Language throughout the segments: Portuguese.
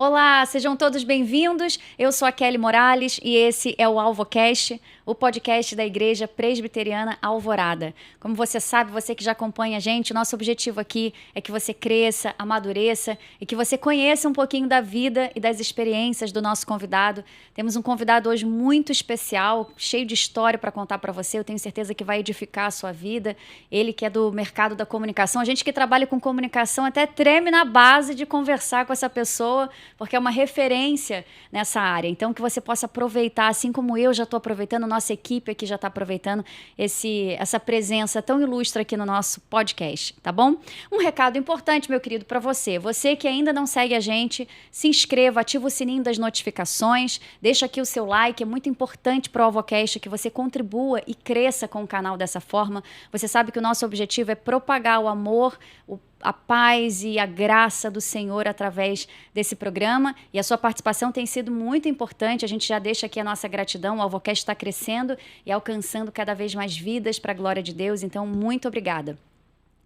Olá, sejam todos bem-vindos. Eu sou a Kelly Morales e esse é o AlvoCast, o podcast da Igreja Presbiteriana Alvorada. Como você sabe, você que já acompanha a gente, o nosso objetivo aqui é que você cresça, amadureça e que você conheça um pouquinho da vida e das experiências do nosso convidado. Temos um convidado hoje muito especial, cheio de história para contar para você. Eu tenho certeza que vai edificar a sua vida. Ele que é do mercado da comunicação. A gente que trabalha com comunicação até treme na base de conversar com essa pessoa, porque é uma referência nessa área. Então, que você possa aproveitar, assim como eu já estou aproveitando, nossa equipe aqui já está aproveitando essa presença tão ilustre aqui no nosso podcast, tá bom? Um recado importante, meu querido, para você. Você que ainda não segue a gente, se inscreva, ativa o sininho das notificações, deixa aqui o seu like, é muito importante para o AlvoCast que você contribua e cresça com o canal dessa forma. Você sabe que o nosso objetivo é propagar o amor, a paz e a graça do Senhor através desse programa, e a sua participação tem sido muito importante. A gente já deixa aqui a nossa gratidão. O AlvoCast está crescendo e alcançando cada vez mais vidas para a glória de Deus, então muito obrigada.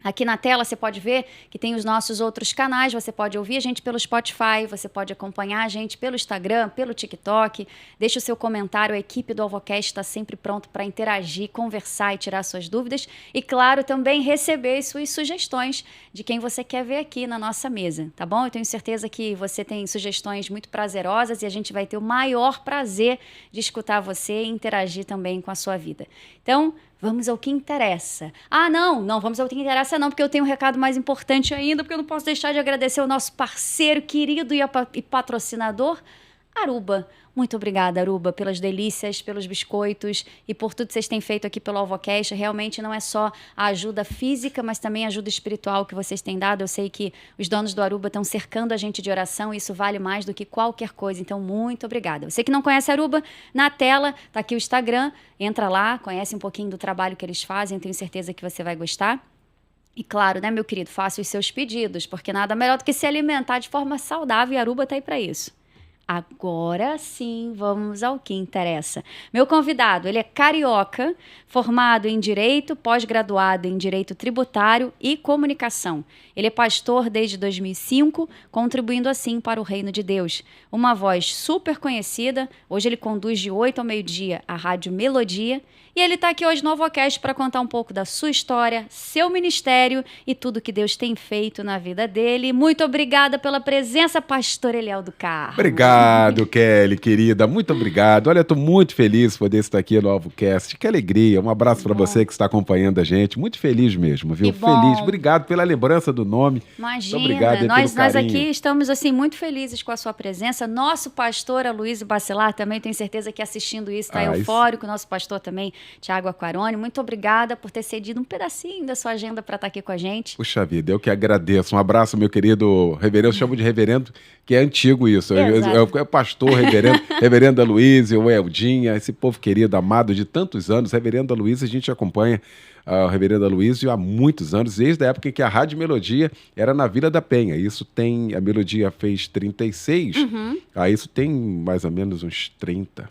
Aqui na tela você pode ver que tem os nossos outros canais, você pode ouvir a gente pelo Spotify, você pode acompanhar a gente pelo Instagram, pelo TikTok, deixa o seu comentário, a equipe do AlvoCast está sempre pronta para interagir, conversar e tirar suas dúvidas e, claro, também receber suas sugestões de quem você quer ver aqui na nossa mesa, tá bom? Eu tenho certeza que você tem sugestões muito prazerosas e a gente vai ter o maior prazer de escutar você e interagir também com a sua vida. Então, vamos ao que interessa. Não vamos ao que interessa não, porque eu tenho um recado mais importante ainda, porque eu não posso deixar de agradecer ao nosso parceiro querido e patrocinador, Aruba. Muito obrigada, Aruba, pelas delícias, pelos biscoitos e por tudo que vocês têm feito aqui pelo AlvoCast. Realmente não é só a ajuda física, mas também a ajuda espiritual que vocês têm dado. Eu sei que os donos do Aruba estão cercando a gente de oração e isso vale mais do que qualquer coisa. Então, muito obrigada. Você que não conhece a Aruba, na tela está aqui o Instagram. Entra lá, conhece um pouquinho do trabalho que eles fazem. Tenho certeza que você vai gostar. E claro, né, meu querido, faça os seus pedidos, porque nada melhor do que se alimentar de forma saudável e a Aruba está aí para isso. Agora sim, vamos ao que interessa. Meu convidado, ele é carioca, formado em Direito, pós-graduado em Direito Tributário e Comunicação. Ele é pastor desde 2005, contribuindo assim para o Reino de Deus. Uma voz super conhecida, hoje ele conduz de 8 ao meio-dia a Rádio Melodia, e ele está aqui hoje no AlvoCast para contar um pouco da sua história, seu ministério e tudo que Deus tem feito na vida dele. Muito obrigada pela presença, pastor Eliel do Carmo. Obrigado, Kelly, querida. Muito obrigado. Olha, estou muito feliz de poder estar aqui no AlvoCast. Que alegria. Um abraço para você que está acompanhando a gente. Muito feliz mesmo, viu? Feliz. Obrigado pela lembrança do nome. Imagina. Muito obrigado Nós aqui estamos assim muito felizes com a sua presença. Nosso pastor Aloysio Bacelar também, tenho certeza que assistindo isso está eufórico. Nosso pastor também, Tiago Aquarone. Muito obrigada por ter cedido um pedacinho da sua agenda para estar aqui com a gente. Puxa vida, eu que agradeço. Um abraço, meu querido reverendo. Eu chamo de reverendo, que é antigo isso. É pastor, reverendo Aloysio, o Eldinha, esse povo querido, amado de tantos anos. Reverendo Aloysio, a gente acompanha o reverendo Aloysio há muitos anos, desde a época em que a Rádio Melodia era na Vila da Penha. Isso tem, a Melodia fez 36, isso tem mais ou menos uns 30.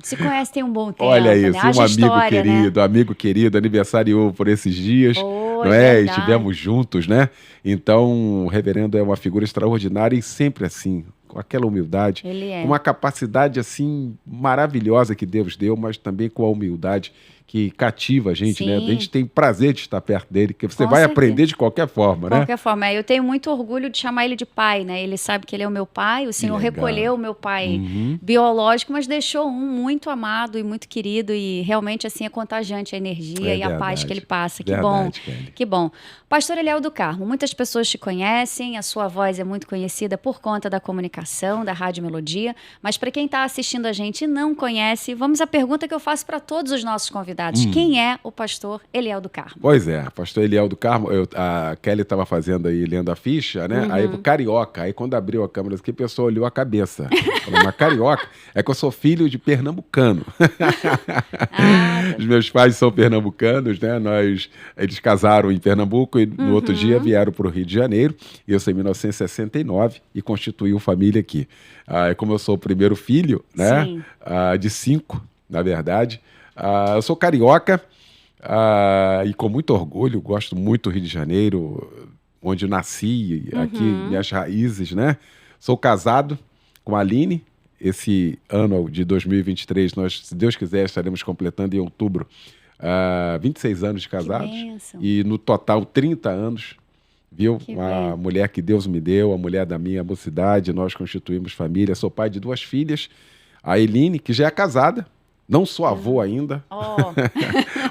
Se conhece tem um bom tempo. Olha isso, né? Amigo querido, aniversariou por esses dias, não é? E estivemos juntos, né? Então, o reverendo é uma figura extraordinária e sempre assim, com aquela humildade, com uma capacidade assim maravilhosa que Deus deu, mas também com a humildade que cativa a gente, né? A gente tem prazer de estar perto dele, que você vai aprender de qualquer forma, né? De qualquer forma, eu tenho muito orgulho de chamar ele de pai, né? Ele sabe que ele é o meu pai, o Senhor recolheu o meu pai biológico, mas deixou um muito amado e muito querido e realmente assim é contagiante a energia e a paz que ele passa. Que bom, que bom. Pastor Eliel do Carmo, muitas pessoas te conhecem, a sua voz é muito conhecida por conta da comunicação, da Rádio Melodia, mas para quem está assistindo a gente e não conhece, vamos à pergunta que eu faço para todos os nossos convidados. Quem é o pastor Eliel do Carmo? Pois é, pastor Eliel do Carmo, a Kelly estava fazendo aí, lendo a ficha, né? Aí carioca, aí quando abriu a câmera aqui, a pessoa olhou a cabeça. Falou, mas carioca? É que eu sou filho de pernambucano. Os meus pais são pernambucanos, né? Eles casaram em Pernambuco e no outro dia vieram para o Rio de Janeiro. Eu sou em 1969 e constituiu família aqui. Como eu sou o primeiro filho, né? De 5, na verdade. Eu sou carioca e com muito orgulho, gosto muito do Rio de Janeiro, onde nasci, aqui minhas raízes, né? Sou casado com a Aline. Esse ano de 2023, nós, se Deus quiser, estaremos completando em outubro 26 anos de casados. Que bênção. E no total 30 anos, viu? Que A bem. mulher que Deus me deu, a mulher da minha mocidade, nós constituímos família. Sou pai de 2 filhas, a Eline, que já é casada, não sou avô ainda, Oh,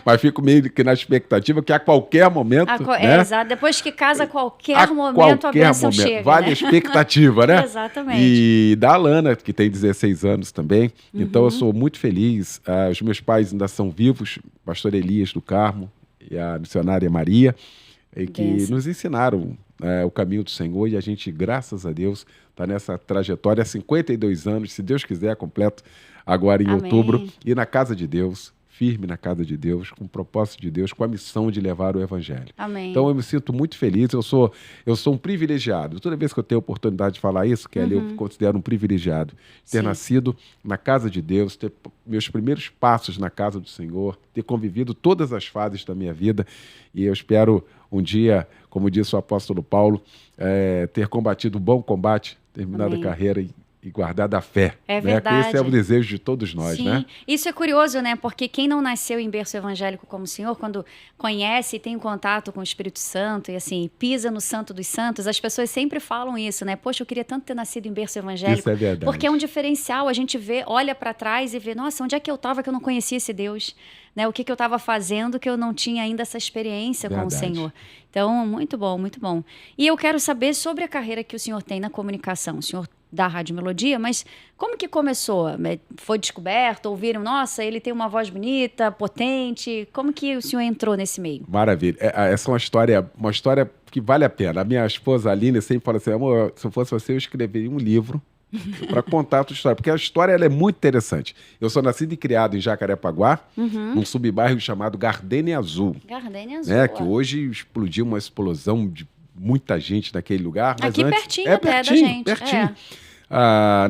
mas fico meio que na expectativa que a qualquer momento, né? exato. Depois que casa, a A qualquer momento a qualquer bênção momento. chega, Vale a né? expectativa, né? Exatamente. E da Alana, que tem 16 anos também. Então eu sou muito feliz. Os meus pais ainda são vivos, pastor Elias do Carmo e a missionária Maria, e que Bênção. nos ensinaram o caminho do Senhor, e a gente, graças a Deus, está nessa trajetória há 52 anos, se Deus quiser, completo agora em Amém. outubro, e na casa de Deus, firme na casa de Deus, com o propósito de Deus, com a missão de levar o Evangelho. Amém. Então eu me sinto muito feliz, eu sou um privilegiado. Toda vez que eu tenho a oportunidade de falar isso, Kelly, eu considero um privilegiado. Ter Sim. nascido na casa de Deus, ter meus primeiros passos na casa do Senhor, ter convivido todas as fases da minha vida, e eu espero um dia, como disse o apóstolo Paulo, ter combatido o bom combate, terminado Amém. a carreira e guardado a fé. É né? verdade. Esse é o desejo de todos nós, Sim, né? isso é curioso, né? Porque quem não nasceu em berço evangélico como o senhor, quando conhece e tem contato com o Espírito Santo e assim, pisa no Santo dos Santos, as pessoas sempre falam isso, né? Poxa, eu queria tanto ter nascido em berço evangélico. Isso é verdade. Porque é um diferencial, a gente vê, olha para trás e vê, nossa, onde é que eu estava que eu não conhecia esse Deus? Né? O que eu estava fazendo que eu não tinha ainda essa experiência com o Verdade. Senhor? Então, muito bom, muito bom. E eu quero saber sobre a carreira que o senhor tem na comunicação. O senhor da Rádio Melodia, mas como que começou? Foi descoberto? Ouviram, nossa, ele tem uma voz bonita, potente. Como que o senhor entrou nesse meio? Maravilha. Essa é uma história que vale a pena. A minha esposa, Aline, sempre fala assim, amor, se eu fosse você, eu escreveria um livro para contar a tua história, porque a história ela é muito interessante. Eu sou nascido e criado em Jacarepaguá, num subbairro chamado Gardênia Azul, Gardênia Azul. né, que hoje explodiu uma explosão de muita gente naquele lugar. Mas Aqui antes, pertinho até da gente. Pertinho.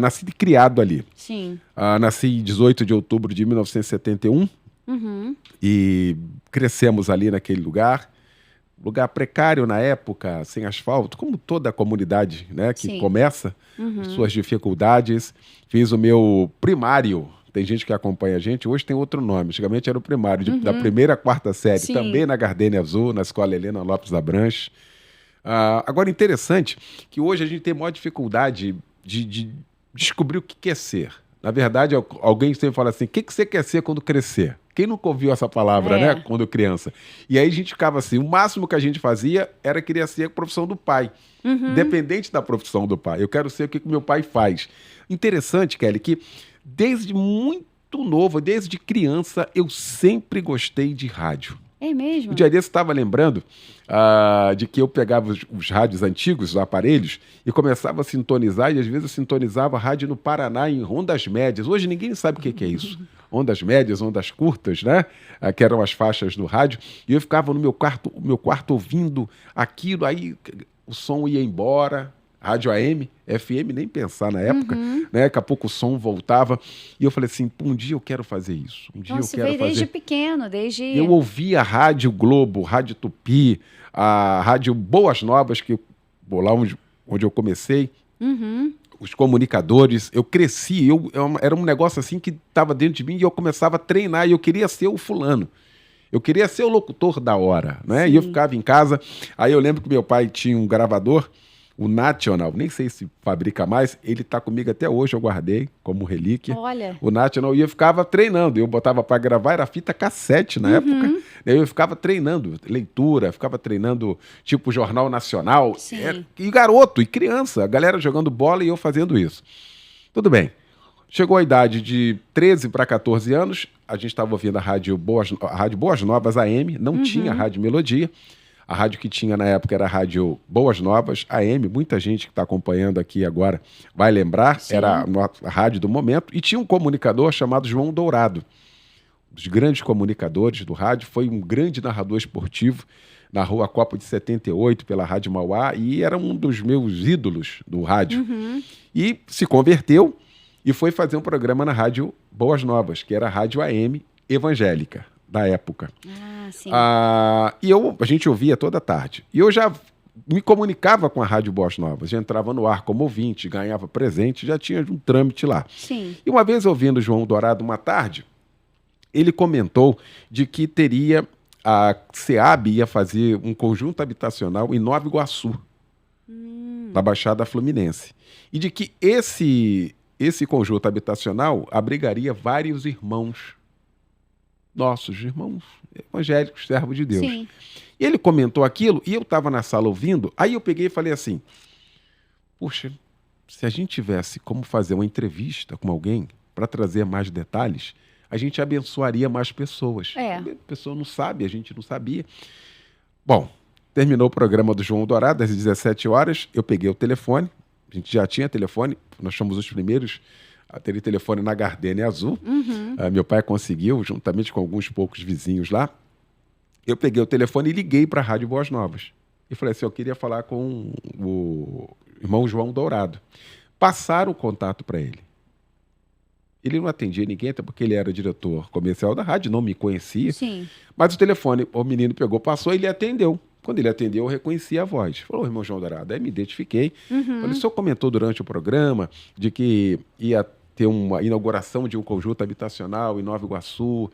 Nascido e criado ali. Sim. Nasci em 18 de outubro de 1971 e crescemos ali naquele lugar. Lugar precário na época, sem asfalto, como toda a comunidade, né, que Sim. começa, suas dificuldades. Fiz o meu primário. Tem gente que acompanha a gente, hoje tem outro nome. Antigamente era o primário, da primeira à quarta série, Sim. também na Gardênia Azul, na Escola Helena Lopes Abranches. Agora, interessante que hoje a gente tem maior dificuldade de descobrir o que quer ser. Na verdade, alguém sempre fala assim, o que você quer ser quando crescer? Quem nunca ouviu essa palavra, né, quando criança? E aí a gente ficava assim, o máximo que a gente fazia era querer ser a profissão do pai. Independente da profissão do pai. Eu quero ser o que meu pai faz. Interessante, Kelly, que desde muito novo, desde criança, eu sempre gostei de rádio. É mesmo? Um dia desse eu estava lembrando de que eu pegava os rádios antigos, os aparelhos, e começava a sintonizar, e às vezes eu sintonizava rádio no Paraná em ondas médias. Hoje ninguém sabe o que é isso. Ondas médias, ondas curtas, né? Que eram as faixas do rádio. E eu ficava no meu quarto ouvindo aquilo, aí o som ia embora. Rádio AM, FM, nem pensar na época, né? Daqui a pouco o som voltava. E eu falei assim, um dia eu quero fazer isso. Um dia Nossa, eu quero veio fazer. desde pequeno, desde... Eu ouvia a Rádio Globo, Rádio Tupi, a Rádio Boas Novas, lá onde eu comecei, os comunicadores. Eu cresci, era um negócio assim que estava dentro de mim e eu começava a treinar e eu queria ser o fulano. Eu queria ser o locutor da hora, né? Sim. E eu ficava em casa. Aí eu lembro que meu pai tinha um gravador, o National, nem sei se fabrica mais, ele está comigo até hoje, eu guardei como relíquia. Olha. O National, e eu ficava treinando, eu botava para gravar, era fita cassete na época, eu ficava treinando leitura, ficava treinando tipo Jornal Nacional, Sim. E garoto, e criança, a galera jogando bola e eu fazendo isso. Tudo bem. Chegou a idade de 13 para 14 anos, a gente estava ouvindo a Rádio Boas Novas AM, não tinha Rádio Melodia. A rádio que tinha na época era a Rádio Boas Novas, AM, muita gente que está acompanhando aqui agora vai lembrar, Sim. era a rádio do momento, e tinha um comunicador chamado João Dourado. Um dos grandes comunicadores do rádio, foi um grande narrador esportivo na Rua Copa de 78, pela Rádio Mauá, e era um dos meus ídolos do rádio. E se converteu e foi fazer um programa na Rádio Boas Novas, que era a Rádio AM evangélica da época. Ah, sim. E a gente ouvia toda tarde. E eu já me comunicava com a Rádio Boas Novas, já entrava no ar como ouvinte, ganhava presente, já tinha um trâmite lá. Sim. E uma vez ouvindo o João Dourado uma tarde, ele comentou de que a SEAB ia fazer um conjunto habitacional em Nova Iguaçu, na Baixada Fluminense. E de que esse conjunto habitacional abrigaria vários irmãos, nossos irmãos evangélicos, servos de Deus. Sim. E ele comentou aquilo, e eu estava na sala ouvindo, aí eu peguei e falei assim, poxa, se a gente tivesse como fazer uma entrevista com alguém para trazer mais detalhes, a gente abençoaria mais pessoas. A pessoa não sabe, a gente não sabia. Bom, terminou o programa do João Dourado, às 17 horas, eu peguei o telefone, a gente já tinha telefone, nós fomos os primeiros a ter telefone na Gardênia Azul. Meu pai conseguiu, juntamente com alguns poucos vizinhos lá. Eu peguei o telefone e liguei para a Rádio Boas Novas. E falei assim, eu queria falar com o irmão João Dourado. Passaram o contato para ele. Ele não atendia ninguém, até porque ele era diretor comercial da rádio, não me conhecia. Sim. Mas o telefone, o menino pegou, passou e ele atendeu. Quando ele atendeu, eu reconheci a voz. Falou, irmão João Dourado. Aí me identifiquei. Falei, o senhor comentou durante o programa de que ia ter uma inauguração de um conjunto habitacional em Nova Iguaçu.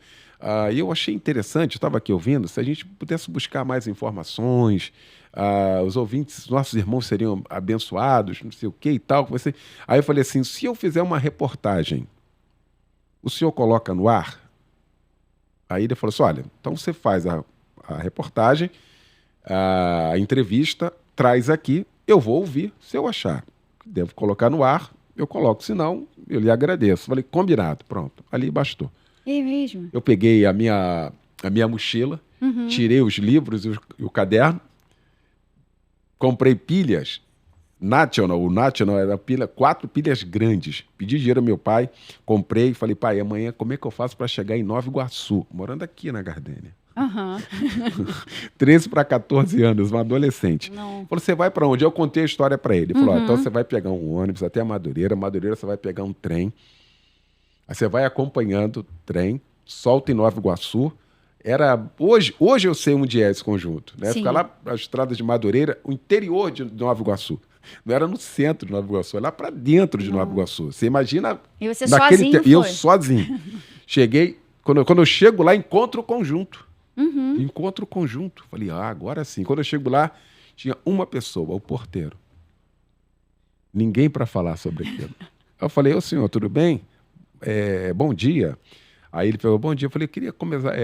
E eu achei interessante, estava aqui ouvindo, se a gente pudesse buscar mais informações, os ouvintes, nossos irmãos seriam abençoados, não sei o que e tal. Aí eu falei assim, se eu fizer uma reportagem, o senhor coloca no ar? Aí ele falou assim, olha, então você faz a reportagem, a entrevista, traz aqui, eu vou ouvir, se eu achar que devo colocar no ar, eu coloco, senão eu lhe agradeço. Falei, combinado, pronto, ali bastou. É mesmo? Eu peguei a minha mochila, tirei os livros e o caderno, comprei pilhas, o National era 4 pilhas grandes, pedi dinheiro ao meu pai, comprei e falei, pai, amanhã como é que eu faço para chegar em Nova Iguaçu? Morando aqui na Gardênia. 13 para 14 anos, uma adolescente. Não. Falou, você vai para onde? Eu contei a história para ele. Ele falou, então você vai pegar um ônibus até Madureira você vai pegar um trem, aí você vai acompanhando o trem, solta em Nova Iguaçu. Hoje eu sei onde é esse conjunto, né? Fica lá a estrada de Madureira, o interior de Nova Iguaçu. Não era no centro de Nova Iguaçu, era lá para dentro de NovaIguaçu. Você imagina... E você sozinho foi? Eu sozinho. Cheguei, quando eu chego lá, encontro o conjunto. Encontro o conjunto. Falei, agora sim. Quando eu chego lá, tinha uma pessoa, o porteiro. Ninguém para falar sobre aquilo. Eu falei, ô senhor, tudo bem? Bom dia. Aí ele falou, bom dia. Eu falei, eu queria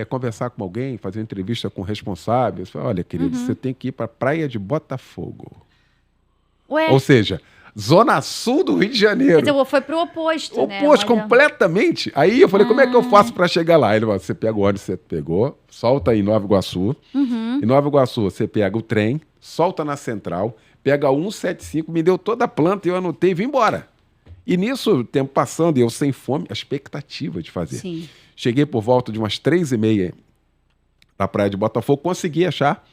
conversar com alguém, fazer uma entrevista com o responsável. Eu falei, olha, querido, você tem que ir para a praia de Botafogo. Ué? Ou seja, Zona Sul do Rio de Janeiro. Quer dizer, foi pro oposto, né? Completamente. Aí eu falei, como é que eu faço para chegar lá? Ele falou, você pega o ônibus, você pegou, solta em Nova Iguaçu. Em Nova Iguaçu, você pega o trem, solta na Central, pega o 175, me deu toda a planta, eu anotei e vim embora. E nisso, o tempo passando, e eu sem fome, a expectativa de fazer. Sim. Cheguei por volta de umas 3h30 na praia de Botafogo, consegui achar,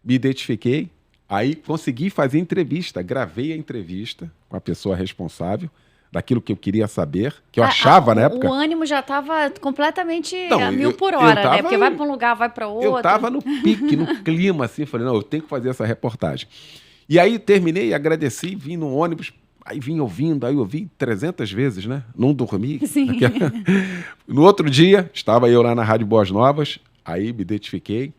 me identifiquei, aí consegui fazer entrevista, gravei a entrevista com a pessoa responsável, daquilo que eu queria saber, que eu achava na época... O ânimo já estava completamente a 1000 por hora, né? Porque vai para um lugar, vai para outro. Eu estava no pique, no clima, assim, falei, não, eu tenho que fazer essa reportagem. E aí terminei, agradeci, vim no ônibus, aí vim ouvindo, aí eu ouvi 300 vezes, né? Não dormi. Sim. No outro dia, estava eu lá na Rádio Boas Novas, aí me identifiquei,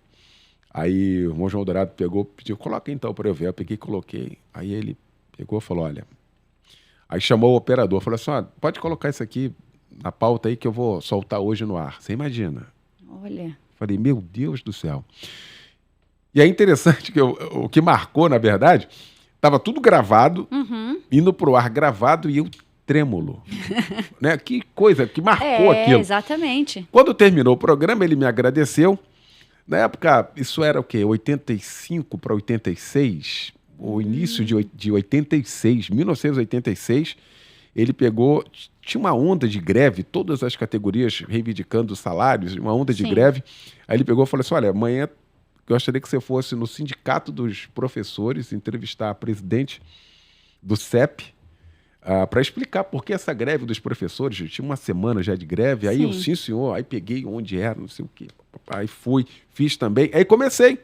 aí o irmão João Dourado pediu, coloca então para eu ver. Eu peguei e coloquei. Aí ele pegou e falou, olha... Aí chamou o operador, falou assim, pode colocar isso aqui na pauta aí que eu vou soltar hoje no ar. Você imagina? Olha. Falei, meu Deus do céu. E é interessante que o que marcou, na verdade, estava tudo gravado, indo pro ar gravado e eu trêmulo. Né? Que coisa, que marcou aquilo. Exatamente. Quando terminou o programa, ele me agradeceu. Na época, isso era o quê? 85 para 86, o início de 86, 1986, ele pegou, tinha uma onda de greve, todas as categorias reivindicando salários, uma onda de greve. Aí ele pegou e falou assim, olha, amanhã gostaria que você fosse no Sindicato dos Professores, entrevistar a presidente do CEP, para explicar por que essa greve dos professores. Tinha uma semana já de greve, aí eu, sim senhor, aí peguei onde era, não sei o quê, aí fui, fiz também, aí comecei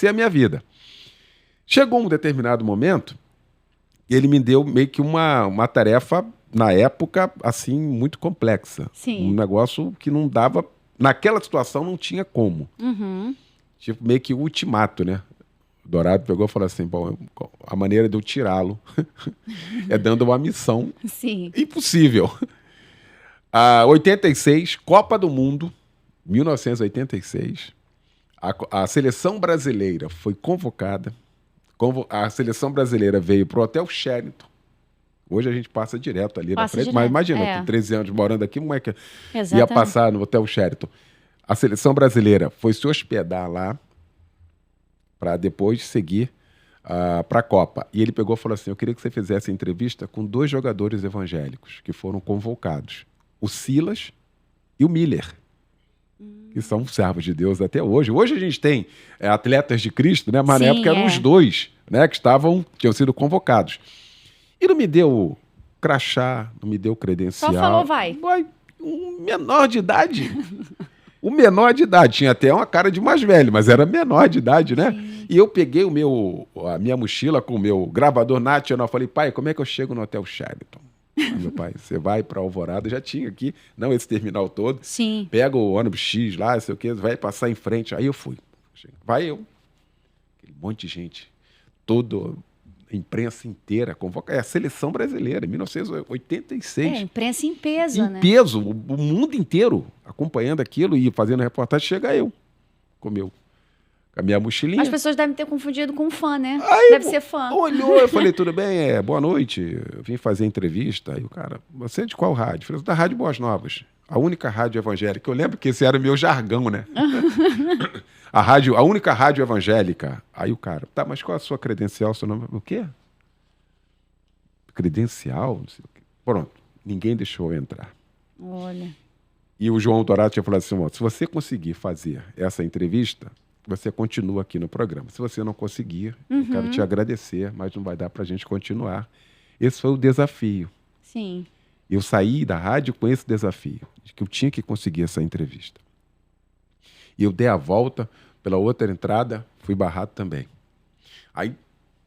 a minha vida. Chegou um determinado momento, ele me deu meio que uma tarefa, na época, assim, muito complexa. Sim. Um negócio que não dava... Naquela situação não tinha como. Uhum. Tipo, meio que ultimato, né? O Dourado pegou e falou assim, bom, a maneira de eu tirá-lo é dando uma missão Sim. impossível. 86, Copa do Mundo, 1986. A seleção brasileira foi convocada. A seleção brasileira veio para o Hotel Sheraton. Hoje a gente passa direto ali na frente, direto, mas imagina, com 13 anos morando aqui, como é que ia passar no Hotel Sheraton? A seleção brasileira foi se hospedar lá para depois seguir para a Copa. E ele pegou e falou assim, eu queria que você fizesse entrevista com 2 jogadores evangélicos que foram convocados. O Silas e o Miller, que são servos de Deus até hoje. Hoje a gente tem atletas de Cristo, né? Mas na época eram os 2, né, que tinham sido convocados. E não me deu crachá, não me deu credencial. Só falou, vai. Um menor de idade. O menor de idade. Tinha até uma cara de mais velho, mas era menor de idade, né? Sim. E eu peguei a minha mochila com o meu gravador nacional. Falei, pai, como é que eu chego no Hotel Sheraton? Meu pai, você vai para Alvorada, já tinha aqui, não esse terminal todo. Sim. Pega o ônibus X lá, sei o quê, vai passar em frente. Aí eu fui. Vai eu. Aquele monte de gente. A imprensa inteira convoca. É a seleção brasileira, em 1986. Imprensa em peso, né? Em peso, o mundo inteiro acompanhando aquilo e fazendo reportagem. Chega eu, com a minha mochilinha. As pessoas devem ter confundido com fã, né? Aí, deve ser fã. Olhou, eu falei, tudo bem? Boa noite. Eu vim fazer entrevista. Aí o cara, você é de qual rádio? Eu falei, da Rádio Boas Novas. A única rádio evangélica. Eu lembro que esse era o meu jargão, né? A única rádio evangélica. Aí o cara, tá, mas qual a sua credencial? Seu nome? O quê? Credencial? Não sei o quê. Pronto, ninguém deixou eu entrar. Olha. E o João Dourado tinha falado assim, se você conseguir fazer essa entrevista, você continua aqui no programa. Se você não conseguir, eu quero te agradecer, mas não vai dar pra gente continuar. Esse foi o desafio. Sim. Eu saí da rádio com esse desafio, de que eu tinha que conseguir essa entrevista. E eu dei a volta pela outra entrada, fui barrado também. Aí,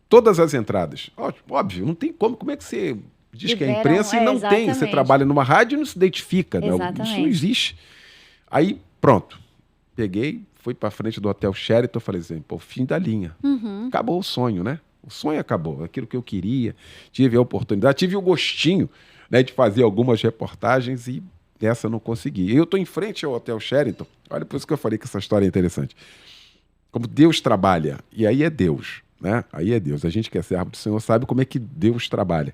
todas as entradas, óbvio, não tem como é que você diz que é imprensa e não tem. Você trabalha numa rádio e não se identifica, né? Isso não existe. Aí, pronto, peguei, fui para frente do Hotel Sheraton, falei assim, fim da linha. Acabou o sonho, né? O sonho acabou, aquilo que eu queria, tive a oportunidade, tive o gostinho, né, de fazer algumas reportagens e dessa não consegui. Eu estou em frente ao Hotel Sheraton, olha por isso que eu falei que essa história é interessante. Como Deus trabalha, e aí é Deus, né? Aí é Deus. A gente que é servo do Senhor sabe como é que Deus trabalha.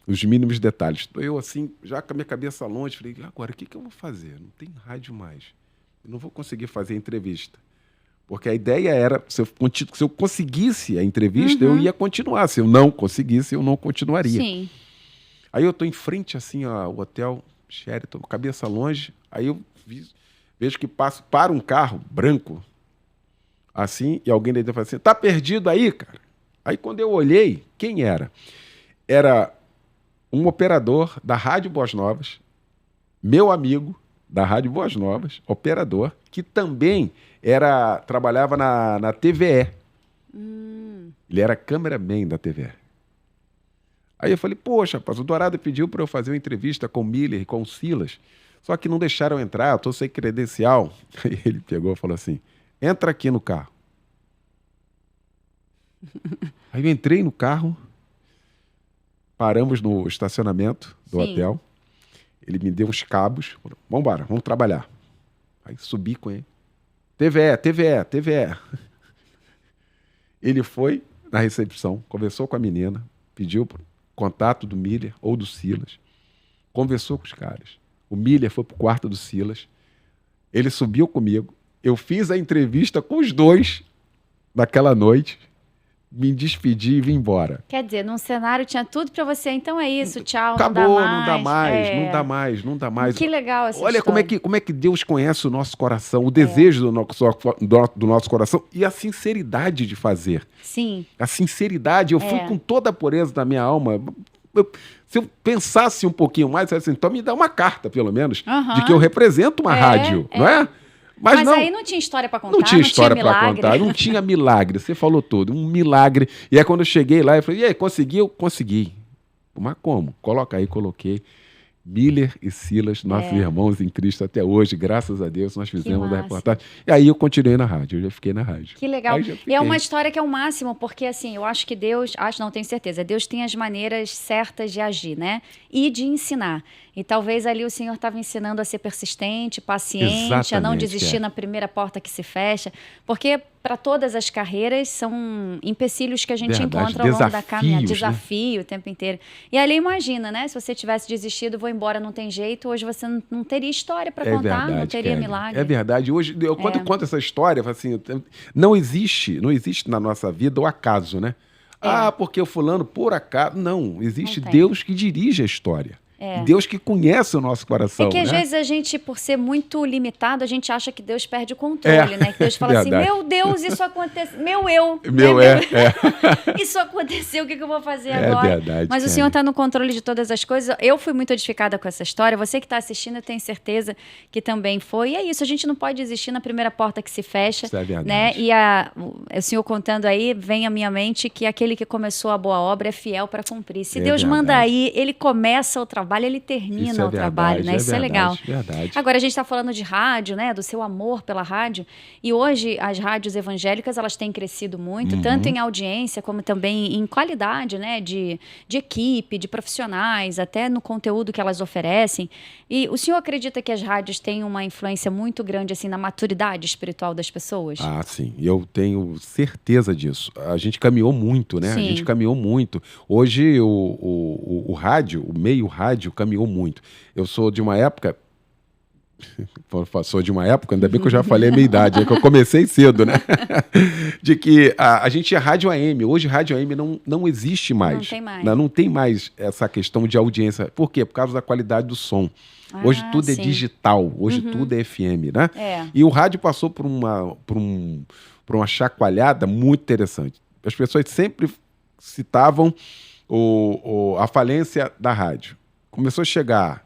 Os mínimos detalhes. Eu assim, já com a minha cabeça longe, falei, agora o que eu vou fazer? Não tem rádio mais. Eu não vou conseguir fazer entrevista. Porque a ideia era, se eu conseguisse a entrevista, eu ia continuar. Se eu não conseguisse, eu não continuaria. Sim. Aí eu estou em frente, assim, ao Hotel Sheraton, cabeça longe. Aí eu vejo que para um carro branco, assim, e alguém daí fala assim, tá perdido aí, cara? Aí quando eu olhei, quem era? Era um operador da Rádio Boas Novas, meu amigo da Rádio Boas Novas, operador, que também trabalhava na TVE. Ele era cameraman da TVE. Aí eu falei, poxa, rapaz, o Dourado pediu para eu fazer uma entrevista com o Miller e com o Silas, só que não deixaram eu entrar, eu estou sem credencial. Aí ele pegou e falou assim, entra aqui no carro. Aí eu entrei no carro, paramos no estacionamento do hotel, ele me deu uns cabos, falou, vamos embora, vamos trabalhar. Aí subi com ele. TVE. Ele foi na recepção, conversou com a menina, pediu contato do Miller ou do Silas, conversou com os caras. O Miller foi pro quarto do Silas, ele subiu comigo, eu fiz a entrevista com os 2 naquela noite, me despedi e vim embora. Quer dizer, num cenário tinha tudo pra você, então é isso, tchau, acabou, não dá mais. Que legal essa Olha história. como é que Deus conhece o nosso coração, o desejo do nosso coração e a sinceridade de fazer. Sim. A sinceridade, eu fui com toda a pureza da minha alma. Se eu pensasse um pouquinho mais, assim, então me dá uma carta, pelo menos, de que eu represento uma rádio, não é? Mas aí não tinha história para contar, não tinha história para milagre. contar, não tinha milagre. Você falou tudo, um milagre. E aí quando eu cheguei lá, eu falei, e aí, conseguiu? Consegui. Mas como? Coloca aí, coloquei. Miller e Silas, nossos irmãos em Cristo até hoje, graças a Deus, nós fizemos a reportagem. E aí eu continuei na rádio, eu já fiquei na rádio. Que legal. E é uma história que é o máximo, porque assim, eu acho que Deus, não tenho certeza, Deus tem as maneiras certas de agir, né? E de ensinar. E talvez ali o Senhor estava ensinando a ser persistente, paciente, exatamente, a não desistir na primeira porta que se fecha, porque para todas as carreiras são empecilhos que a gente encontra ao longo da caminhada, desafio, né? O tempo inteiro. E ali imagina, né? Se você tivesse desistido, vou embora, não tem jeito, hoje você não teria história para contar, verdade, não teria milagre. É verdade. Hoje, quando eu conto essa história, assim, não existe na nossa vida o acaso, né? Porque o fulano, por acaso. Não, existe Deus que dirige a história. Deus que conhece o nosso coração. É que às vezes a gente, por ser muito limitado, a gente acha que Deus perde o controle, né? Que Deus fala assim, meu Deus, isso aconteceu. Isso aconteceu, o que eu vou fazer agora? Verdade, mas o Senhor está no controle de todas as coisas. Eu fui muito edificada com essa história. Você que está assistindo, eu tenho certeza que também foi. E é isso, a gente não pode desistir na primeira porta que se fecha. Isso é verdade. Né? E o Senhor contando aí, vem à minha mente que aquele que começou a boa obra é fiel para cumprir. Se Deus manda aí, ele começa o trabalho, ele termina o trabalho, né? Isso é legal. Verdade. Agora, a gente está falando de rádio, né? Do seu amor pela rádio. E hoje, as rádios evangélicas, elas têm crescido muito, tanto em audiência, como também em qualidade, né? De equipe, de profissionais, até no conteúdo que elas oferecem. E o senhor acredita que as rádios têm uma influência muito grande, assim, na maturidade espiritual das pessoas? Ah, sim. Eu tenho certeza disso. A gente caminhou muito, né? Sim. A gente caminhou muito. Hoje, o rádio, o meio rádio, caminhou muito. Eu sou de uma época... ainda bem que eu já falei a minha idade, é que eu comecei cedo, né? De que a gente tinha rádio AM. Hoje, rádio AM não existe mais. Não tem mais. Não tem mais essa questão de audiência. Por quê? Por causa da qualidade do som. Hoje tudo é digital, hoje tudo é FM, né? E o rádio passou por uma chacoalhada muito interessante. As pessoas sempre citavam a falência da rádio. Começou a chegar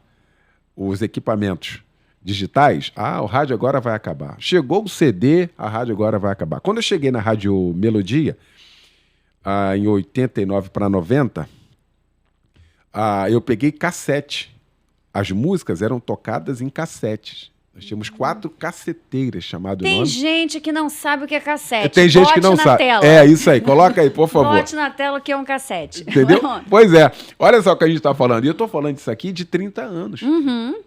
os equipamentos digitais, o rádio agora vai acabar. Chegou o CD, a rádio agora vai acabar. Quando eu cheguei na Rádio Melodia, em 89 para 90, eu peguei cassete. As músicas eram tocadas em cassetes. Nós tínhamos 4 caceteiras, chamado nome. Tem gente que não sabe o que é cassete. Tem gente que não sabe. Tela. É isso aí, coloca aí, por favor. Bote na tela o que é um cassete. Entendeu? Pois é. Olha só o que a gente está falando. E eu estou falando disso aqui de 30 anos.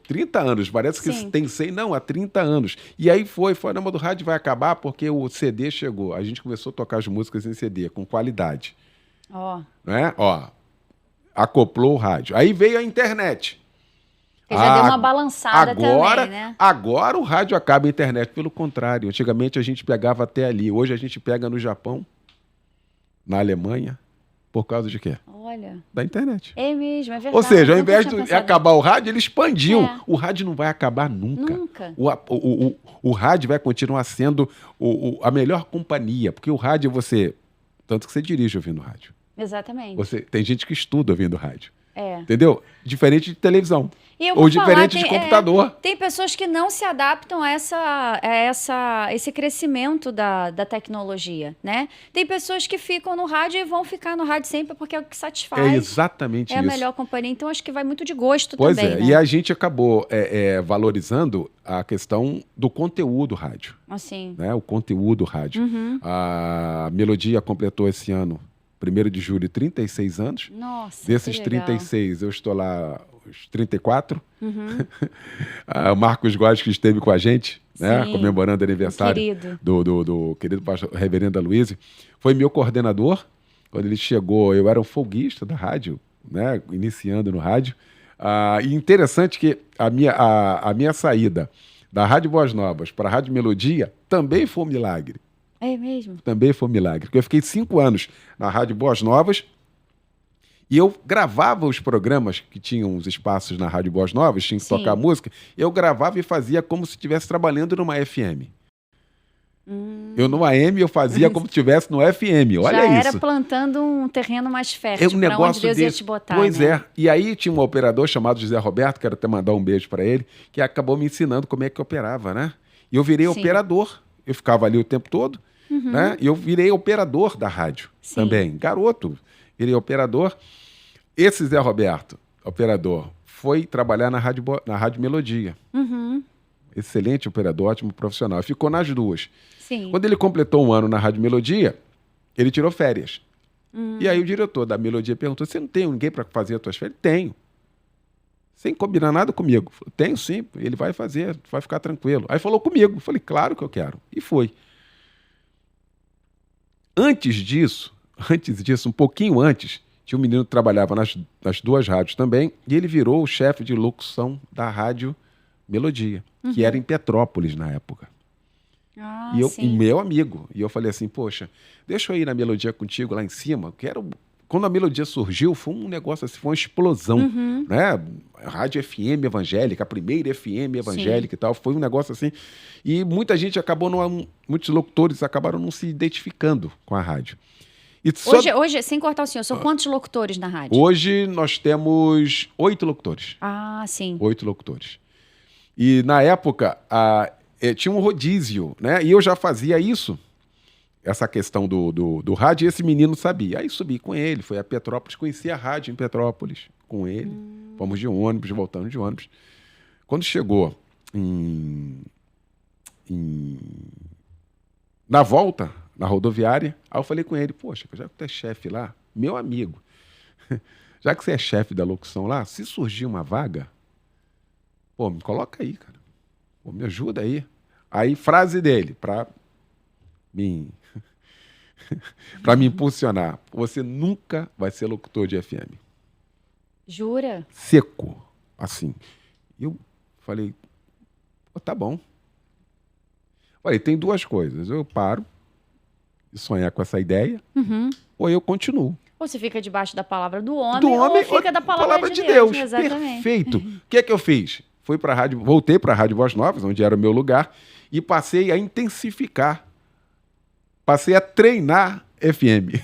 30 anos. Parece que tem 100. Não, há 30 anos. E aí foi, não, do rádio vai acabar porque o CD chegou. A gente começou a tocar as músicas em CD, com qualidade. Né? Acoplou o rádio. Aí veio a internet. Porque já deu uma balançada também, né? Agora o rádio acaba a internet. Pelo contrário, antigamente a gente pegava até ali. Hoje a gente pega no Japão, na Alemanha, por causa de quê? Olha. Da internet. É mesmo, é verdade. Ou seja, ao invés de acabar o rádio, ele expandiu. O rádio não vai acabar nunca. Nunca. O rádio vai continuar sendo a melhor companhia, porque o rádio tanto que você dirige ouvindo rádio. Exatamente. Tem gente que estuda ouvindo rádio. Entendeu? Diferente de televisão. Ou diferente de computador. Tem pessoas que não se adaptam a esse crescimento da tecnologia, né? Tem pessoas que ficam no rádio e vão ficar no rádio sempre porque é o que satisfaz. É exatamente isso. É a melhor companhia. Então, acho que vai muito de gosto também. Pois é, né? E a gente acabou valorizando a questão do conteúdo rádio. Assim. Né? O conteúdo rádio. A Melodia completou esse ano, 1º de julho, 36 anos. Nossa, desses 36, eu estou lá os 34. O Marcos Góes, que esteve com a gente, né, comemorando o aniversário do querido pastor reverendo Aloysio, foi meu coordenador. Quando ele chegou, eu era um folguista da rádio, né, iniciando no rádio. E interessante que a minha saída da Rádio Boas Novas para a Rádio Melodia também foi um milagre. É mesmo? Também foi um milagre. Porque eu fiquei 5 anos na Rádio Boas Novas e eu gravava os programas que tinham os espaços na Rádio Boas Novas, tinha que tocar música, eu gravava e fazia como se estivesse trabalhando numa FM. Eu no AM eu fazia como se estivesse no FM, olha isso. Já era plantando um terreno mais fértil, para onde Deus ia te botar. Pois é, e aí tinha um operador chamado José Roberto, quero até mandar um beijo para ele, que acabou me ensinando como é que operava, né? E eu virei Sim. operador. Eu ficava ali o tempo todo, né? E eu virei operador da rádio também. Garoto, virei operador. Esse Zé Roberto, operador, foi trabalhar na Rádio Melodia. Excelente operador, ótimo profissional. Ficou nas duas. Sim. Quando ele completou um ano na Rádio Melodia, ele tirou férias. E aí o diretor da Melodia perguntou, você não tem ninguém para fazer as tuas férias? Tenho. Sem combinar nada comigo. Falei, tenho sim, ele vai fazer, vai ficar tranquilo. Aí falou comigo. Falei, claro que eu quero. E foi. Antes disso, um pouquinho antes, tinha um menino que trabalhava nas duas rádios também, e ele virou o chefe de locução da Rádio Melodia, que era em Petrópolis na época. E meu amigo. E eu falei assim, poxa, deixa eu ir na Melodia contigo lá em cima. Quando a Melodia surgiu, foi um negócio assim, foi uma explosão, né? A Rádio FM evangélica, a primeira FM evangélica e tal, foi um negócio assim. E muita gente muitos locutores acabaram não se identificando com a rádio. E Hoje, sem cortar o senhor, são quantos locutores na rádio? Hoje nós temos 8 locutores. Ah, sim. 8 locutores. E na época, tinha um rodízio, né? E eu já fazia isso, essa questão do rádio, e esse menino sabia. Aí subi com ele, foi a Petrópolis, conheci a rádio em Petrópolis com ele. Fomos de ônibus, voltando de ônibus. Quando chegou na volta, na rodoviária, aí eu falei com ele, poxa, já que tu é chefe lá, meu amigo, já que você é chefe da locução lá, se surgir uma vaga, pô, me coloca aí, cara. Pô, me ajuda aí. Aí, frase dele, para me impulsionar. Você nunca vai ser locutor de FM. Jura? Seco, assim. Eu falei, pô, tá bom. Falei, tem duas coisas. Eu paro e sonhar com essa ideia, ou eu continuo. Ou você fica debaixo da palavra do homem, ou fica da palavra de Deus. Exatamente. Perfeito. O que é que eu fiz? Voltei para a Rádio Voz Novas, onde era o meu lugar, e passei a intensificar. Passei a treinar FM.